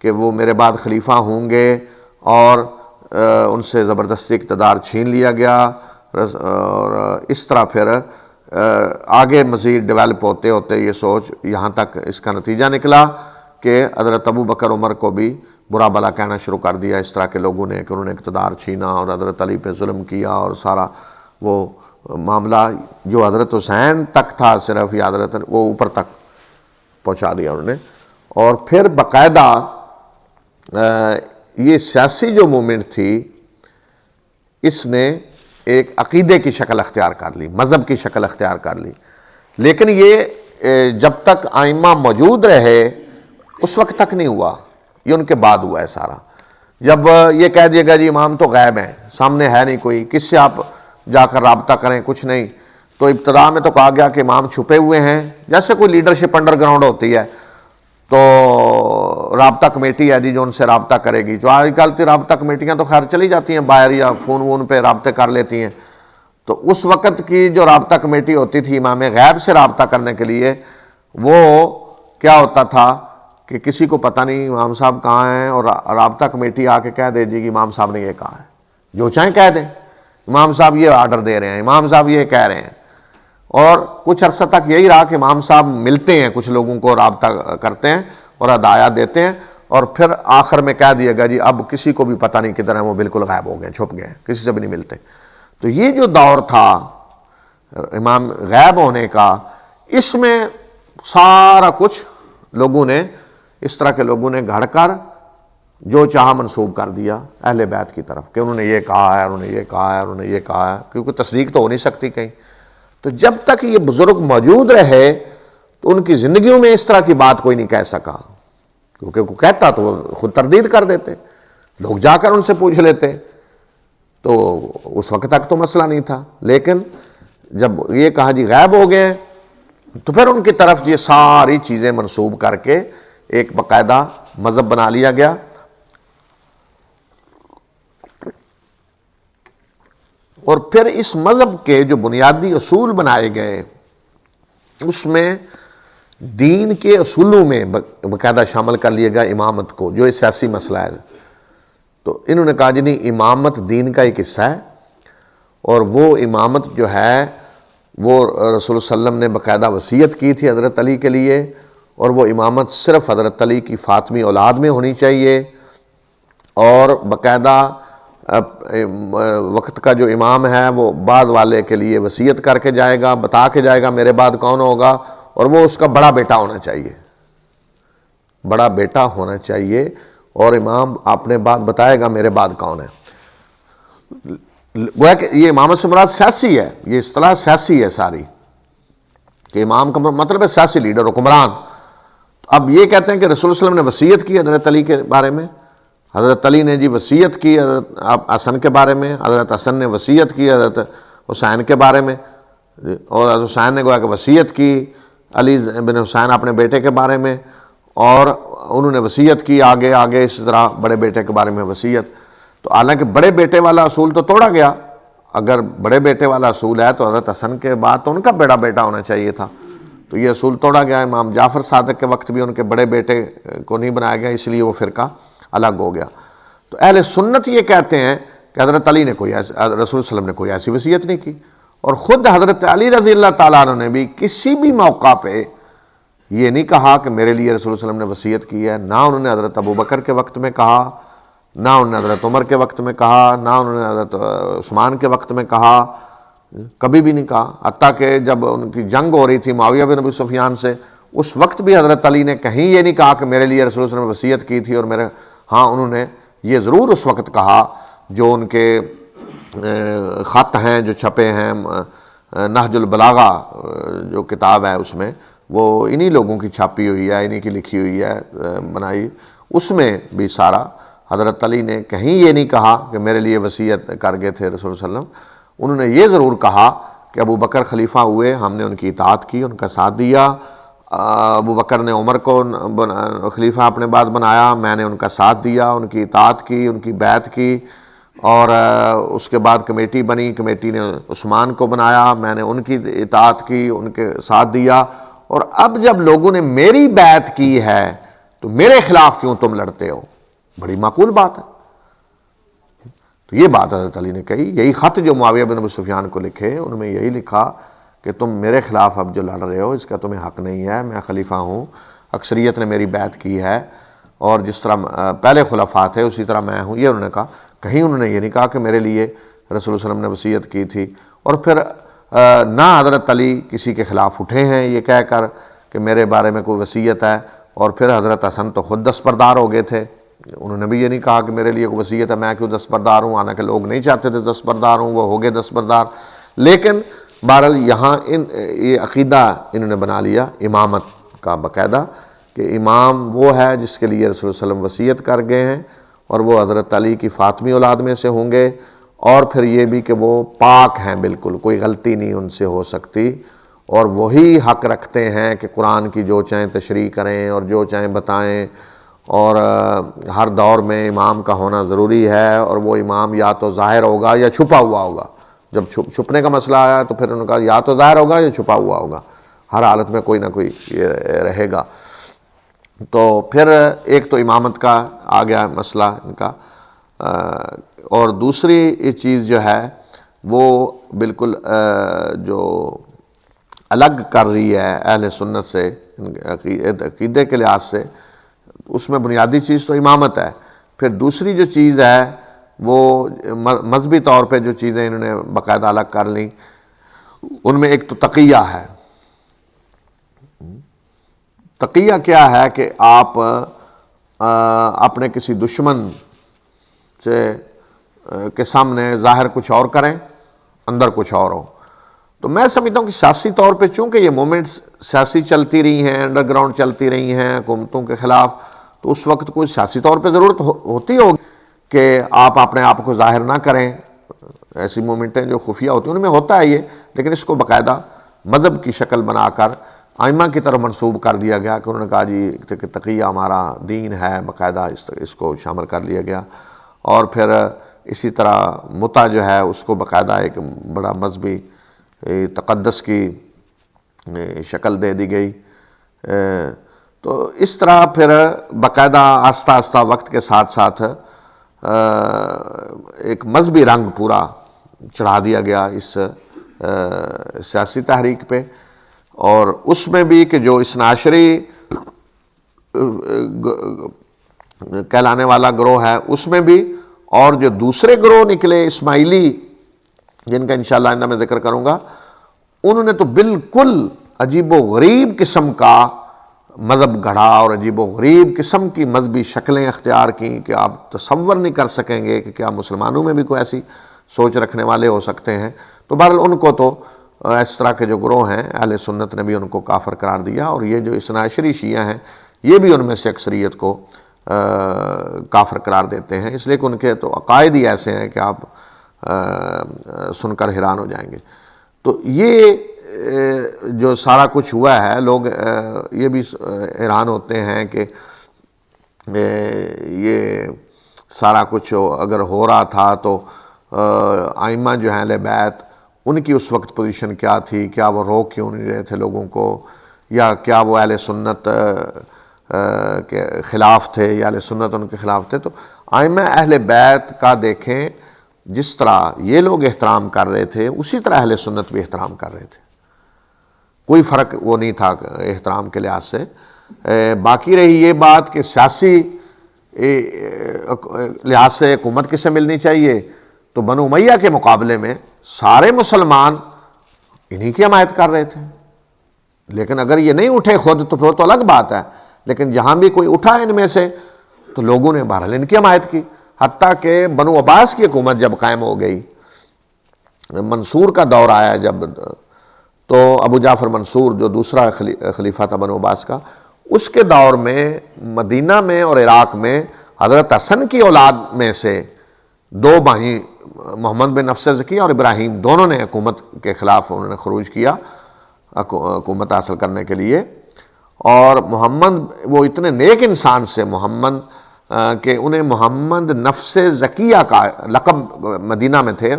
کہ وہ میرے بعد خلیفہ ہوں گے، اور ان سے زبردستی اقتدار چھین لیا گیا، اور اس طرح پھر آگے مزید ڈیولپ ہوتے ہوتے یہ سوچ یہاں تک اس کا نتیجہ نکلا کہ حضرت ابو بکر عمر کو بھی برا بلا کہنا شروع کر دیا اس طرح کے لوگوں نے کہ انہوں نے اقتدار چھینا اور حضرت علی پہ ظلم کیا، اور سارا وہ معاملہ جو حضرت حسین تک تھا صرف، یا حضرت وہ اوپر تک پہنچا دیا انہوں نے۔ اور پھر باقاعدہ یہ سیاسی جو موومنٹ تھی اس نے ایک عقیدے کی شکل اختیار کر لی، مذہب کی شکل اختیار کر لی، لیکن یہ جب تک ائمہ موجود رہے اس وقت تک نہیں ہوا، یہ ان کے بعد ہوا ہے سارا۔ جب یہ کہہ دیا گیا جی امام تو غائب ہیں، سامنے ہے نہیں کوئی، کس سے آپ جا کر رابطہ کریں، کچھ نہیں، تو ابتدا میں تو کہا گیا کہ امام چھپے ہوئے ہیں، جیسے کوئی لیڈرشپ انڈر گراؤنڈ ہوتی ہے تو رابطہ کمیٹی ہے جی جو ان سے رابطہ کرے گی، جو آج کل کی رابطہ کمیٹیاں تو خیر چلی جاتی ہیں باہر یا فون وون پہ رابطے کر لیتی ہیں، تو اس وقت کی جو رابطہ کمیٹی ہوتی تھی امام غیب سے رابطہ کرنے کے لیے، وہ کیا ہوتا تھا کہ کسی کو پتہ نہیں امام صاحب کہاں ہیں، اور رابطہ کمیٹی آ کے کہہ دے جی کہ امام صاحب نے یہ کہا ہے، جو چاہیں کہہ دیں، امام صاحب یہ آرڈر دے رہے ہیں، امام صاحب یہ کہہ رہے ہیں۔ اور کچھ عرصہ تک یہی رہا کہ امام صاحب ملتے ہیں کچھ لوگوں کو، رابطہ کرتے ہیں اور ہدایات دیتے ہیں، اور پھر آخر میں کہہ دیا گیا جی اب کسی کو بھی پتہ نہیں کدھر ہیں، وہ بالکل غائب ہو گئے، چھپ گئے، کسی سے بھی نہیں ملتے۔ تو یہ جو دور تھا امام غائب ہونے کا، اس میں سارا کچھ لوگوں نے، اس طرح کے لوگوں نے گھڑ کر جو چاہا منسوب کر دیا اہل بیت کی طرف، کہ انہوں نے یہ کہا ہے، انہوں نے یہ کہا ہے، انہوں نے یہ کہا ہے، کیونکہ تصدیق تو ہو نہیں سکتی کہیں۔ تو جب تک یہ بزرگ موجود رہے تو ان کی زندگیوں میں اس طرح کی بات کوئی نہیں کہہ سکا، کیونکہ کوئی کہتا تو وہ خود تردید کر دیتے، لوگ جا کر ان سے پوچھ لیتے، تو اس وقت تک تو مسئلہ نہیں تھا۔ لیکن جب یہ کہا جی غائب ہو گئے، تو پھر ان کی طرف یہ ساری چیزیں منسوب کر کے ایک باقاعدہ مذہب بنا لیا گیا۔ اور پھر اس مذہب کے جو بنیادی اصول بنائے گئے، اس میں دین کے اصولوں میں باقاعدہ شامل کر لیا گیا امامت کو، جو ایک سیاسی مسئلہ ہے۔ تو انہوں نے کہا جی نہیں، امامت دین کا ایک حصہ ہے، اور وہ امامت جو ہے وہ رسول صلی اللہ علیہ وسلم نے باقاعدہ وصیت کی تھی حضرت علی کے لیے، اور وہ امامت صرف حضرت علی کی فاطمی اولاد میں ہونی چاہیے، اور باقاعدہ وقت کا جو امام ہے وہ بعد والے کے لیے وصیت کر کے جائے گا، بتا کے جائے گا میرے بعد کون ہوگا، اور وہ اس کا بڑا بیٹا ہونا چاہیے، بڑا بیٹا ہونا چاہیے، اور امام اپنے بعد بتائے گا میرے بعد کون ہے۔ گویا کہ یہ امامت سے مراد سیاسی ہے، یہ اصطلاح سیاسی ہے ساری، کہ امام کا مطلب ہے سیاسی لیڈر، حکمران۔ اب یہ کہتے ہیں کہ رسول اللہ علیہ وسلم نے وصیت کی حضرت علی کے بارے میں، حضرت علی نے جی وصیت کی حضرت حسن کے بارے میں، حضرت حسن نے وصیت کی حضرت حسین کے بارے میں، اور حضرت حسین نے گویا کہ وصیت کی علی بن حسین اپنے بیٹے کے بارے میں، اور انہوں نے وصیت کی آگے آگے اس طرح بڑے بیٹے کے بارے میں وصیت۔ تو حالانکہ بڑے بیٹے والا اصول تو توڑا گیا، اگر بڑے بیٹے والا اصول ہے تو حضرت حسن کے بعد تو ان کا بڑا بیٹا ہونا چاہیے تھا، تو یہ اصول توڑا گیا۔ امام جعفر صادق کے وقت بھی ان کے بڑے بیٹے کو نہیں بنایا گیا، اس لیے وہ فرقہ الگ ہو گیا۔ تو اہل سنت یہ کہتے ہیں کہ حضرت علی نے کوئی رسول صلی اللہ علیہ وسلم نے کوئی ایسی وصیت نہیں کی، اور خود حضرت علی رضی اللہ تعالیٰ عنہ نے بھی کسی بھی موقع پہ یہ نہیں کہا کہ میرے لیے رسول صلی اللہ علیہ وسلم نے وصیت کی ہے، نہ انہوں نے حضرت ابوبکر کے وقت میں کہا، نہ انہوں نے حضرت عمر کے وقت میں کہا، نہ انہوں نے حضرت عثمان کے وقت میں کہا، کبھی بھی نہیں کہا۔ حتیٰ کہ جب ان کی جنگ ہو رہی تھی معاویہ بن ابی سفیان سے، اس وقت بھی حضرت علی نے کہیں یہ نہیں کہا کہ میرے لیے رسول صلی اللہ علیہ وسلم نے وصیت کی تھی، اور ہاں انہوں نے یہ ضرور اس وقت کہا، جو ان کے خط ہیں جو چھپے ہیں، نہج البلاغہ جو کتاب ہے اس میں، وہ انہی لوگوں کی چھاپی ہوئی ہے، انہی کی لکھی ہوئی ہے، بنائی، اس میں بھی سارا حضرت علی نے کہیں یہ نہیں کہا کہ میرے لیے وصیت کر گئے تھے رسول صلی اللہ علیہ وسلم۔ انہوں نے یہ ضرور کہا کہ ابو بکر خلیفہ ہوئے، ہم نے ان کی اطاعت کی، ان کا ساتھ دیا، ابو بکر نے عمر کو خلیفہ اپنے بعد بنایا، میں نے ان کا ساتھ دیا، ان کی اطاعت کی، ان کی بیعت کی، اور اس کے بعد کمیٹی بنی، کمیٹی نے عثمان کو بنایا، میں نے ان کی اطاعت کی، ان کے ساتھ دیا، اور اب جب لوگوں نے میری بیعت کی ہے تو میرے خلاف کیوں تم لڑتے ہو؟ بڑی معقول بات ہے۔ تو یہ بات حضرت علی نے کہی، یہی خط جو معاویہ بن ابی سفیان کو لکھے ان میں یہی لکھا کہ تم میرے خلاف اب جو لڑ رہے ہو اس کا تمہیں حق نہیں ہے، میں خلیفہ ہوں، اکثریت نے میری بیعت کی ہے، اور جس طرح پہلے خلفاء تھے اسی طرح میں ہوں، یہ انہوں نے کہا۔ کہیں انہوں نے یہ نہیں کہا کہ میرے لیے رسول اللہ علیہ وسلم نے وصیت کی تھی۔ اور پھر نہ حضرت علی کسی کے خلاف اٹھے ہیں یہ کہہ کر کہ میرے بارے میں کوئی وصیت ہے، اور پھر حضرت حسن تو خود دستبردار ہو گئے تھے، انہوں نے بھی یہ نہیں کہا کہ میرے لیے کوئی وصیت ہے، میں کیوں دستبردار ہوں، حالانکہ لوگ نہیں چاہتے تھے دستبردار ہوں، وہ ہو گئے دستبردار۔ لیکن بہرحال یہاں یہ عقیدہ انہوں نے بنا لیا امامت کا باقاعدہ، کہ امام وہ ہے جس کے لیے رسول صلی اللہ علیہ وسلم وصیت کر گئے ہیں، اور وہ حضرت علی کی فاطمی اولاد میں سے ہوں گے، اور پھر یہ بھی کہ وہ پاک ہیں، بالکل کوئی غلطی نہیں ان سے ہو سکتی، اور وہی حق رکھتے ہیں کہ قرآن کی جو چاہیں تشریح کریں اور جو چاہیں بتائیں، اور ہر دور میں امام کا ہونا ضروری ہے، اور وہ امام یا تو ظاہر ہوگا یا چھپا ہوا ہوگا۔ جب چھپنے کا مسئلہ آیا تو پھر انہوں نے کہا یا تو ظاہر ہوگا یا چھپا ہوا ہوگا، ہر حالت میں کوئی نہ کوئی رہے گا۔ تو پھر ایک تو امامت کا آ گیا مسئلہ ان کا، اور دوسری چیز جو ہے وہ بالکل جو الگ کر رہی ہے اہل سنت سے عقیدے کے لحاظ سے، اس میں بنیادی چیز تو امامت ہے۔ پھر دوسری جو چیز ہے وہ مذہبی طور پہ جو چیزیں انہوں نے باقاعدہ الگ کر لیں، ان میں ایک تو تقیہ ہے۔ تقیہ کیا ہے کہ آپ اپنے کسی دشمن سے کے سامنے ظاہر کچھ اور کریں، اندر کچھ اور ہو۔ تو میں سمجھتا ہوں کہ سیاسی طور پہ چونکہ یہ مومنٹس سیاسی چلتی رہی ہیں، انڈر گراؤنڈ چلتی رہی ہیں حکومتوں کے خلاف، تو اس وقت کوئی سیاسی طور پہ ضرورت ہوتی ہوگی کہ آپ اپنے آپ کو ظاہر نہ کریں۔ ایسی مومنٹیں جو خفیہ ہوتی ہیں ان میں ہوتا ہے یہ، لیکن اس کو باقاعدہ مذہب کی شکل بنا کر ائمہ کی طرف منسوب کر دیا گیا کہ انہوں نے کہا جی کہ تقیہ ہمارا دین ہے، باقاعدہ اس کو شامل کر لیا گیا۔ اور پھر اسی طرح متع جو ہے اس کو باقاعدہ ایک بڑا مذہبی تقدس کی شکل دے دی گئی۔ تو اس طرح پھر باقاعدہ آہستہ آہستہ وقت کے ساتھ ساتھ ایک مذہبی رنگ پورا چڑھا دیا گیا اس سیاسی تحریک پہ، اور اس میں بھی کہ جو اثنا عشری کہلانے والا گروہ ہے اس میں بھی، اور جو دوسرے گروہ نکلے اسماعیلی جن کا انشاءاللہ آئندہ میں ذکر کروں گا، انہوں نے تو بالکل عجیب و غریب قسم کا مذہب گڑھا اور عجیب و غریب قسم کی مذہبی شکلیں اختیار کیں کہ آپ تصور نہیں کر سکیں گے کہ کیا مسلمانوں میں بھی کوئی ایسی سوچ رکھنے والے ہو سکتے ہیں۔ تو بہرحال ان کو تو اس طرح کے جو گروہ ہیں اہل سنت نے بھی ان کو کافر قرار دیا، اور یہ جو اثنا عشری شیعہ ہیں یہ بھی ان میں سے اکثریت کو کافر قرار دیتے ہیں، اس لیے کہ ان کے تو عقائد ہی ایسے ہیں کہ آپ سن کر حیران ہو جائیں گے۔ تو یہ جو سارا کچھ ہوا ہے، لوگ یہ بھی حیران ہوتے ہیں کہ یہ سارا کچھ اگر ہو رہا تھا تو ائمہ جو ہیں اہل بیت ان کی اس وقت پوزیشن کیا تھی، کیا وہ روک کیوں نہیں رہے تھے لوگوں کو، یا کیا وہ اہل سنت کے خلاف تھے یا اہل سنت ان کے خلاف تھے۔ تو ائمہ اہل بیت کا دیکھیں جس طرح یہ لوگ احترام کر رہے تھے اسی طرح اہل سنت بھی احترام کر رہے تھے، کوئی فرق وہ نہیں تھا احترام کے لحاظ سے۔ باقی رہی یہ بات کہ سیاسی لحاظ سے حکومت کس سے ملنی چاہیے، تو بنو امیہ کے مقابلے میں سارے مسلمان انہی کی حمایت کر رہے تھے، لیکن اگر یہ نہیں اٹھے خود تو پھر تو الگ بات ہے، لیکن جہاں بھی کوئی اٹھا ان میں سے تو لوگوں نے بہرحال ان کی حمایت کی، حتیٰ کہ بنو عباس کی حکومت جب قائم ہو گئی، منصور کا دور آیا جب، تو ابو جعفر منصور جو دوسرا خلیفہ تھا بنو عباس کا، اس کے دور میں مدینہ میں اور عراق میں حضرت حسن کی اولاد میں سے دو بھائی محمد بن نفس زکی اور ابراہیم دونوں نے حکومت کے خلاف انہوں نے خروج کیا حکومت حاصل کرنے کے لیے، اور محمد وہ اتنے نیک انسان سے محمد کہ انہیں محمد نفس زکیہ کا لقب مدینہ میں تھے،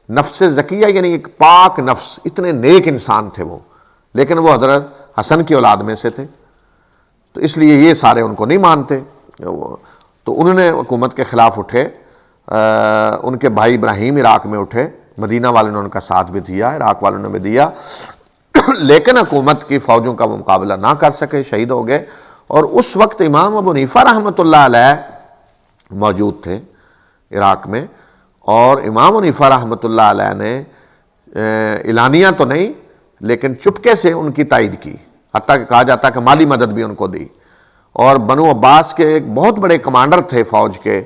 نفس زکیہ یعنی ایک پاک نفس، اتنے نیک انسان تھے وہ، لیکن وہ حضرت حسن کی اولاد میں سے تھے، تو اس لیے یہ سارے ان کو نہیں مانتے، تو انہوں نے حکومت کے خلاف اٹھے۔ ان کے بھائی ابراہیم عراق میں اٹھے، مدینہ والوں نے ان کا ساتھ بھی دیا، عراق والوں نے بھی دیا، لیکن حکومت کی فوجوں کا وہ مقابلہ نہ کر سکے، شہید ہو گئے۔ اور اس وقت امام ابو حنیفہ رحمۃ اللہ علیہ موجود تھے عراق میں، اور امام ابو حنیفہ رحمۃ اللہ علیہ نے اعلانیہ تو نہیں لیکن چپکے سے ان کی تائید کی، حتیٰ کہ کہا جاتا کہ مالی مدد بھی ان کو دی۔ اور بنو عباس کے ایک بہت بڑے کمانڈر تھے فوج کے،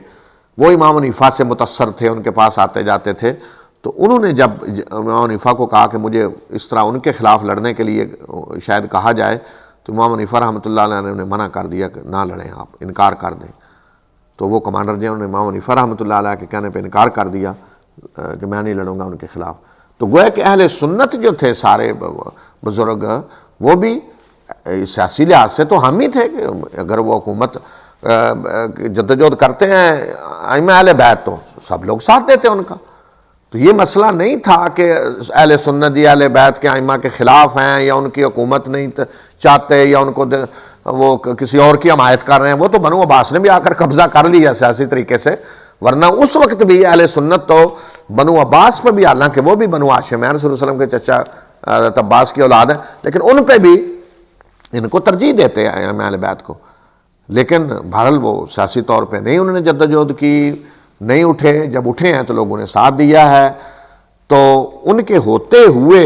وہ امام حنیفہ سے متاثر تھے، ان کے پاس آتے جاتے تھے، تو انہوں نے جب امام حنیفہ کو کہا کہ مجھے اس طرح ان کے خلاف لڑنے کے لیے شاید کہا جائے، تو امام حنیفہ رحمۃ اللہ علیہ نے انہیں منع کر دیا کہ نہ لڑیں، آپ انکار کر دیں۔ تو وہ کمانڈر جو انہوں نے امام حنیفہ رحمۃ اللہ علیہ کے کہنے پہ انکار کر دیا کہ میں نہیں لڑوں گا ان کے خلاف۔ تو گویا کہ اہل سنت جو تھے سارے بزرگ، وہ بھی سیاسی لحاظ سے تو ہم ہی تھے کہ اگر وہ حکومت جدوجہد کرتے ہیں ائمہ اہل بیت تو سب لوگ ساتھ دیتے ان کا۔ تو یہ مسئلہ نہیں تھا کہ اہل سنت یا اہل بیت کے ائمہ کے خلاف ہیں یا ان کی حکومت نہیں چاہتے یا ان کو وہ کسی اور کی حمایت کر رہے ہیں، وہ تو بنو عباس نے بھی آ کر قبضہ کر لیا سیاسی طریقے سے، ورنہ اس وقت بھی اہل سنت تو بنو عباس پہ بھی، حالانکہ وہ بھی بنو ہاشم ہیں، رسول اللہ علیہ وسلم کے چچا حضرت عباس کی اولاد ہے، لیکن ان پہ بھی ان کو ترجیح دیتے ہیں اہل بیت کو، لیکن بہرحال وہ سیاسی طور پہ نہیں انہوں نے جدوجہد کی، نہیں اٹھے، جب اٹھے ہیں تو لوگوں نے ساتھ دیا ہے۔ تو ان کے ہوتے ہوئے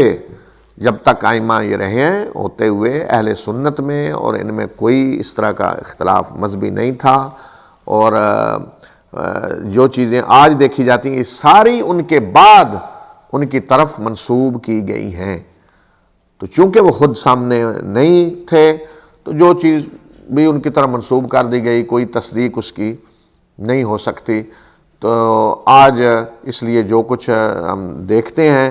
جب تک ائمہ یہ رہے ہیں، ہوتے ہوئے اہل سنت میں اور ان میں کوئی اس طرح کا اختلاف مذہبی نہیں تھا، اور جو چیزیں آج دیکھی جاتی ہیں یہ ساری ان کے بعد ان کی طرف منسوب کی گئی ہیں۔ تو چونکہ وہ خود سامنے نہیں تھے تو جو چیز بھی ان کی طرف منسوب کر دی گئی کوئی تصدیق اس کی نہیں ہو سکتی۔ تو آج اس لیے جو کچھ ہم دیکھتے ہیں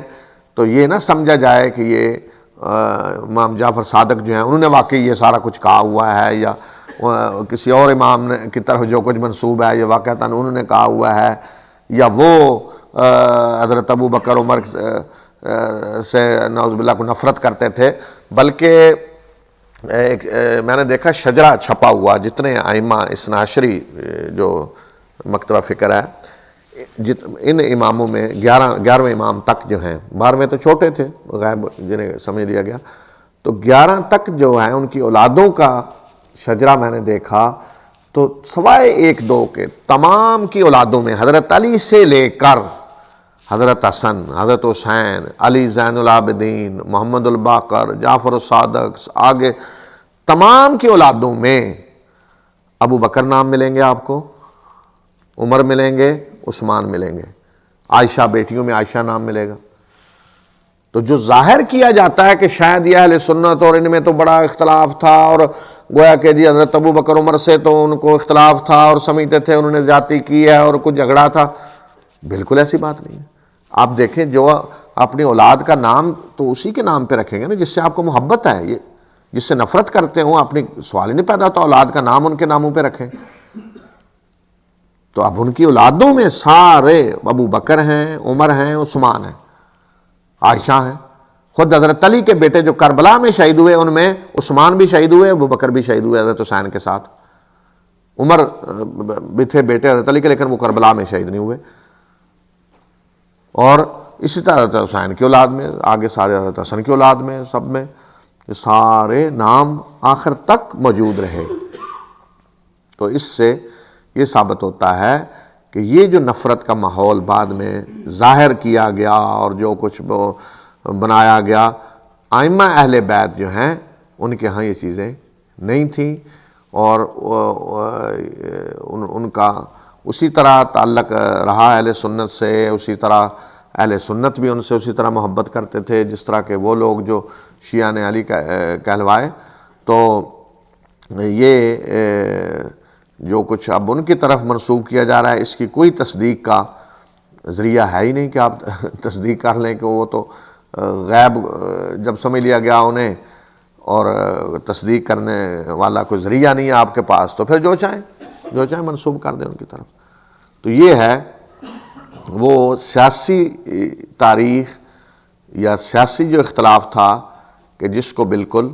تو یہ نہ سمجھا جائے کہ یہ امام جعفر صادق جو ہیں انہوں نے واقعی یہ سارا کچھ کہا ہوا ہے، یا کسی اور امام کی طرف جو کچھ منسوب ہے یہ واقعتاً انہوں نے کہا ہوا ہے، یا وہ حضرت ابو بکر عمر سے نعوذ باللہ کو نفرت کرتے تھے، بلکہ میں نے دیکھا شجرہ چھپا ہوا جتنے ائمہ اثنا عشری جو مکتبہ فکر ہے، ان اماموں میں 11ویں امام تک جو ہیں، 12ویں تو چھوٹے تھے غائب جنہیں سمجھ لیا گیا، تو 11 تک جو ہیں ان کی اولادوں کا شجرہ میں نے دیکھا، تو سوائے ایک دو کے تمام کی اولادوں میں حضرت علی سے لے کر حضرت حسن، حضرت حسین، علی زین العابدین، محمد الباقر، جعفر الصادق، آگے تمام کی اولادوں میں ابو بکر نام ملیں گے آپ کو، عمر ملیں گے، عثمان ملیں گے، عائشہ بیٹیوں میں عائشہ نام ملے گا۔ تو جو ظاہر کیا جاتا ہے کہ شاید یہ اہل سنت اور ان میں تو بڑا اختلاف تھا، اور گویا کہ جی حضرت ابو بکر عمر سے تو ان کو اختلاف تھا اور سمجھتے تھے انہوں نے زیادتی کی ہے اور کچھ جھگڑا تھا، بالکل ایسی بات نہیں ہے۔ آپ دیکھیں جو اپنی اولاد کا نام تو اسی کے نام پہ رکھیں گے نا جس سے آپ کو محبت ہے، یہ جس سے نفرت کرتے ہوں اپنی سوال ہی نہیں پیدا ہوتا اولاد کا نام ان کے ناموں پہ رکھیں۔ تو اب ان کی اولادوں میں سارے ابو بکر ہیں، عمر ہیں، عثمان ہیں، عائشہ ہیں، خود حضرت علی کے بیٹے جو کربلا میں شہید ہوئے ان میں عثمان بھی شہید ہوئے، ابو بکر بھی شہید ہوئے حضرت حسین کے ساتھ، عمر بھی تھے بیٹے حضرت علی کے لیکن وہ کربلا میں شہید نہیں ہوئے، اور اسی طرح حضرت حسین کی اولاد میں، آگے سارے حضرت حسن کی اولاد میں، سب میں یہ سارے نام آخر تک موجود رہے۔ تو اس سے یہ ثابت ہوتا ہے کہ یہ جو نفرت کا ماحول بعد میں ظاہر کیا گیا اور جو کچھ بنایا گیا، ائمہ اہل بیت جو ہیں ان کے ہاں یہ چیزیں نہیں تھیں، اور ان کا اسی طرح تعلق رہا اہل سنت سے، اسی طرح اہل سنت بھی ان سے اسی طرح محبت کرتے تھے جس طرح کہ وہ لوگ جو شیعہ نے علی کہلوائے۔ تو یہ جو کچھ اب ان کی طرف منسوب کیا جا رہا ہے اس کی کوئی تصدیق کا ذریعہ ہے ہی نہیں کہ آپ تصدیق کر لیں کہ وہ تو غیب جب سمجھ لیا گیا انہیں، اور تصدیق کرنے والا کوئی ذریعہ نہیں ہے آپ کے پاس، تو پھر جو چاہیں منسوب کر دیں ان کی طرف۔ تو یہ ہے وہ سیاسی تاریخ یا سیاسی جو اختلاف تھا کہ جس کو بالکل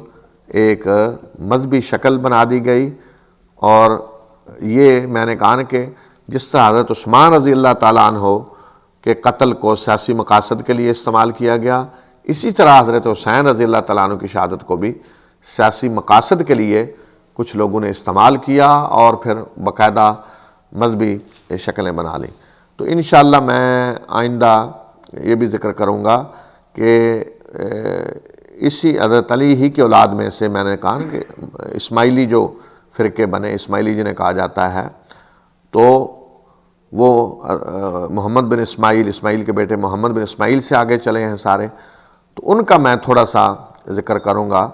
ایک مذہبی شکل بنا دی گئی، اور یہ میں نے کہا کہ جس طرح حضرت عثمان رضی اللہ تعالیٰ عنہ کے قتل کو سیاسی مقاصد کے لیے استعمال کیا گیا، اسی طرح حضرت حسین رضی اللہ تعالیٰ عنہ کی شہادت کو بھی سیاسی مقاصد کے لیے کچھ لوگوں نے استعمال کیا اور پھر باقاعدہ مذہبی شکلیں بنا لیں۔ تو انشاءاللہ میں آئندہ یہ بھی ذکر کروں گا کہ اسی حضرت علی ہی کی اولاد میں سے میں نے کہا کہ اسماعیلی جو فرقے بنے، اسماعیلی جنہیں کہا جاتا ہے، تو وہ محمد بن اسماعیل کے بیٹے محمد بن اسماعیل سے آگے چلے ہیں سارے، تو ان کا میں تھوڑا سا ذکر کروں گا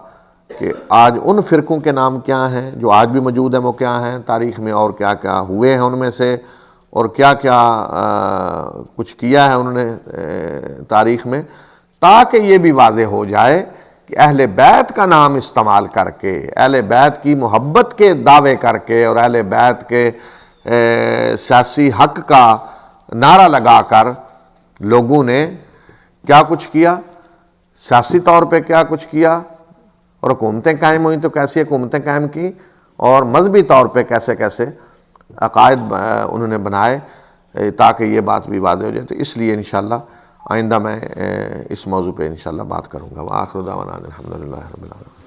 کہ آج ان فرقوں کے نام کیا ہیں جو آج بھی موجود ہیں، وہ کیا ہیں تاریخ میں، اور کیا کیا ہوئے ہیں ان میں سے، اور کیا کیا کچھ کیا ہے انہوں نے تاریخ میں، تاکہ یہ بھی واضح ہو جائے کہ اہل بیت کا نام استعمال کر کے، اہل بیت کی محبت کے دعوے کر کے اور اہل بیت کے سیاسی حق کا نعرہ لگا کر لوگوں نے کیا کچھ کیا، سیاسی طور پہ کیا کچھ کیا، اور حکومتیں قائم ہوئیں تو کیسی حکومتیں قائم کی، اور مذہبی طور پہ کیسے کیسے عقائد انہوں نے بنائے، تاکہ یہ بات بھی واضح ہو جائے۔ تو اس لیے انشاءاللہ آئندہ میں اس موضوع پہ انشاءاللہ بات کروں گا۔ وآخر دعوانا الحمدللہ رب العالمین۔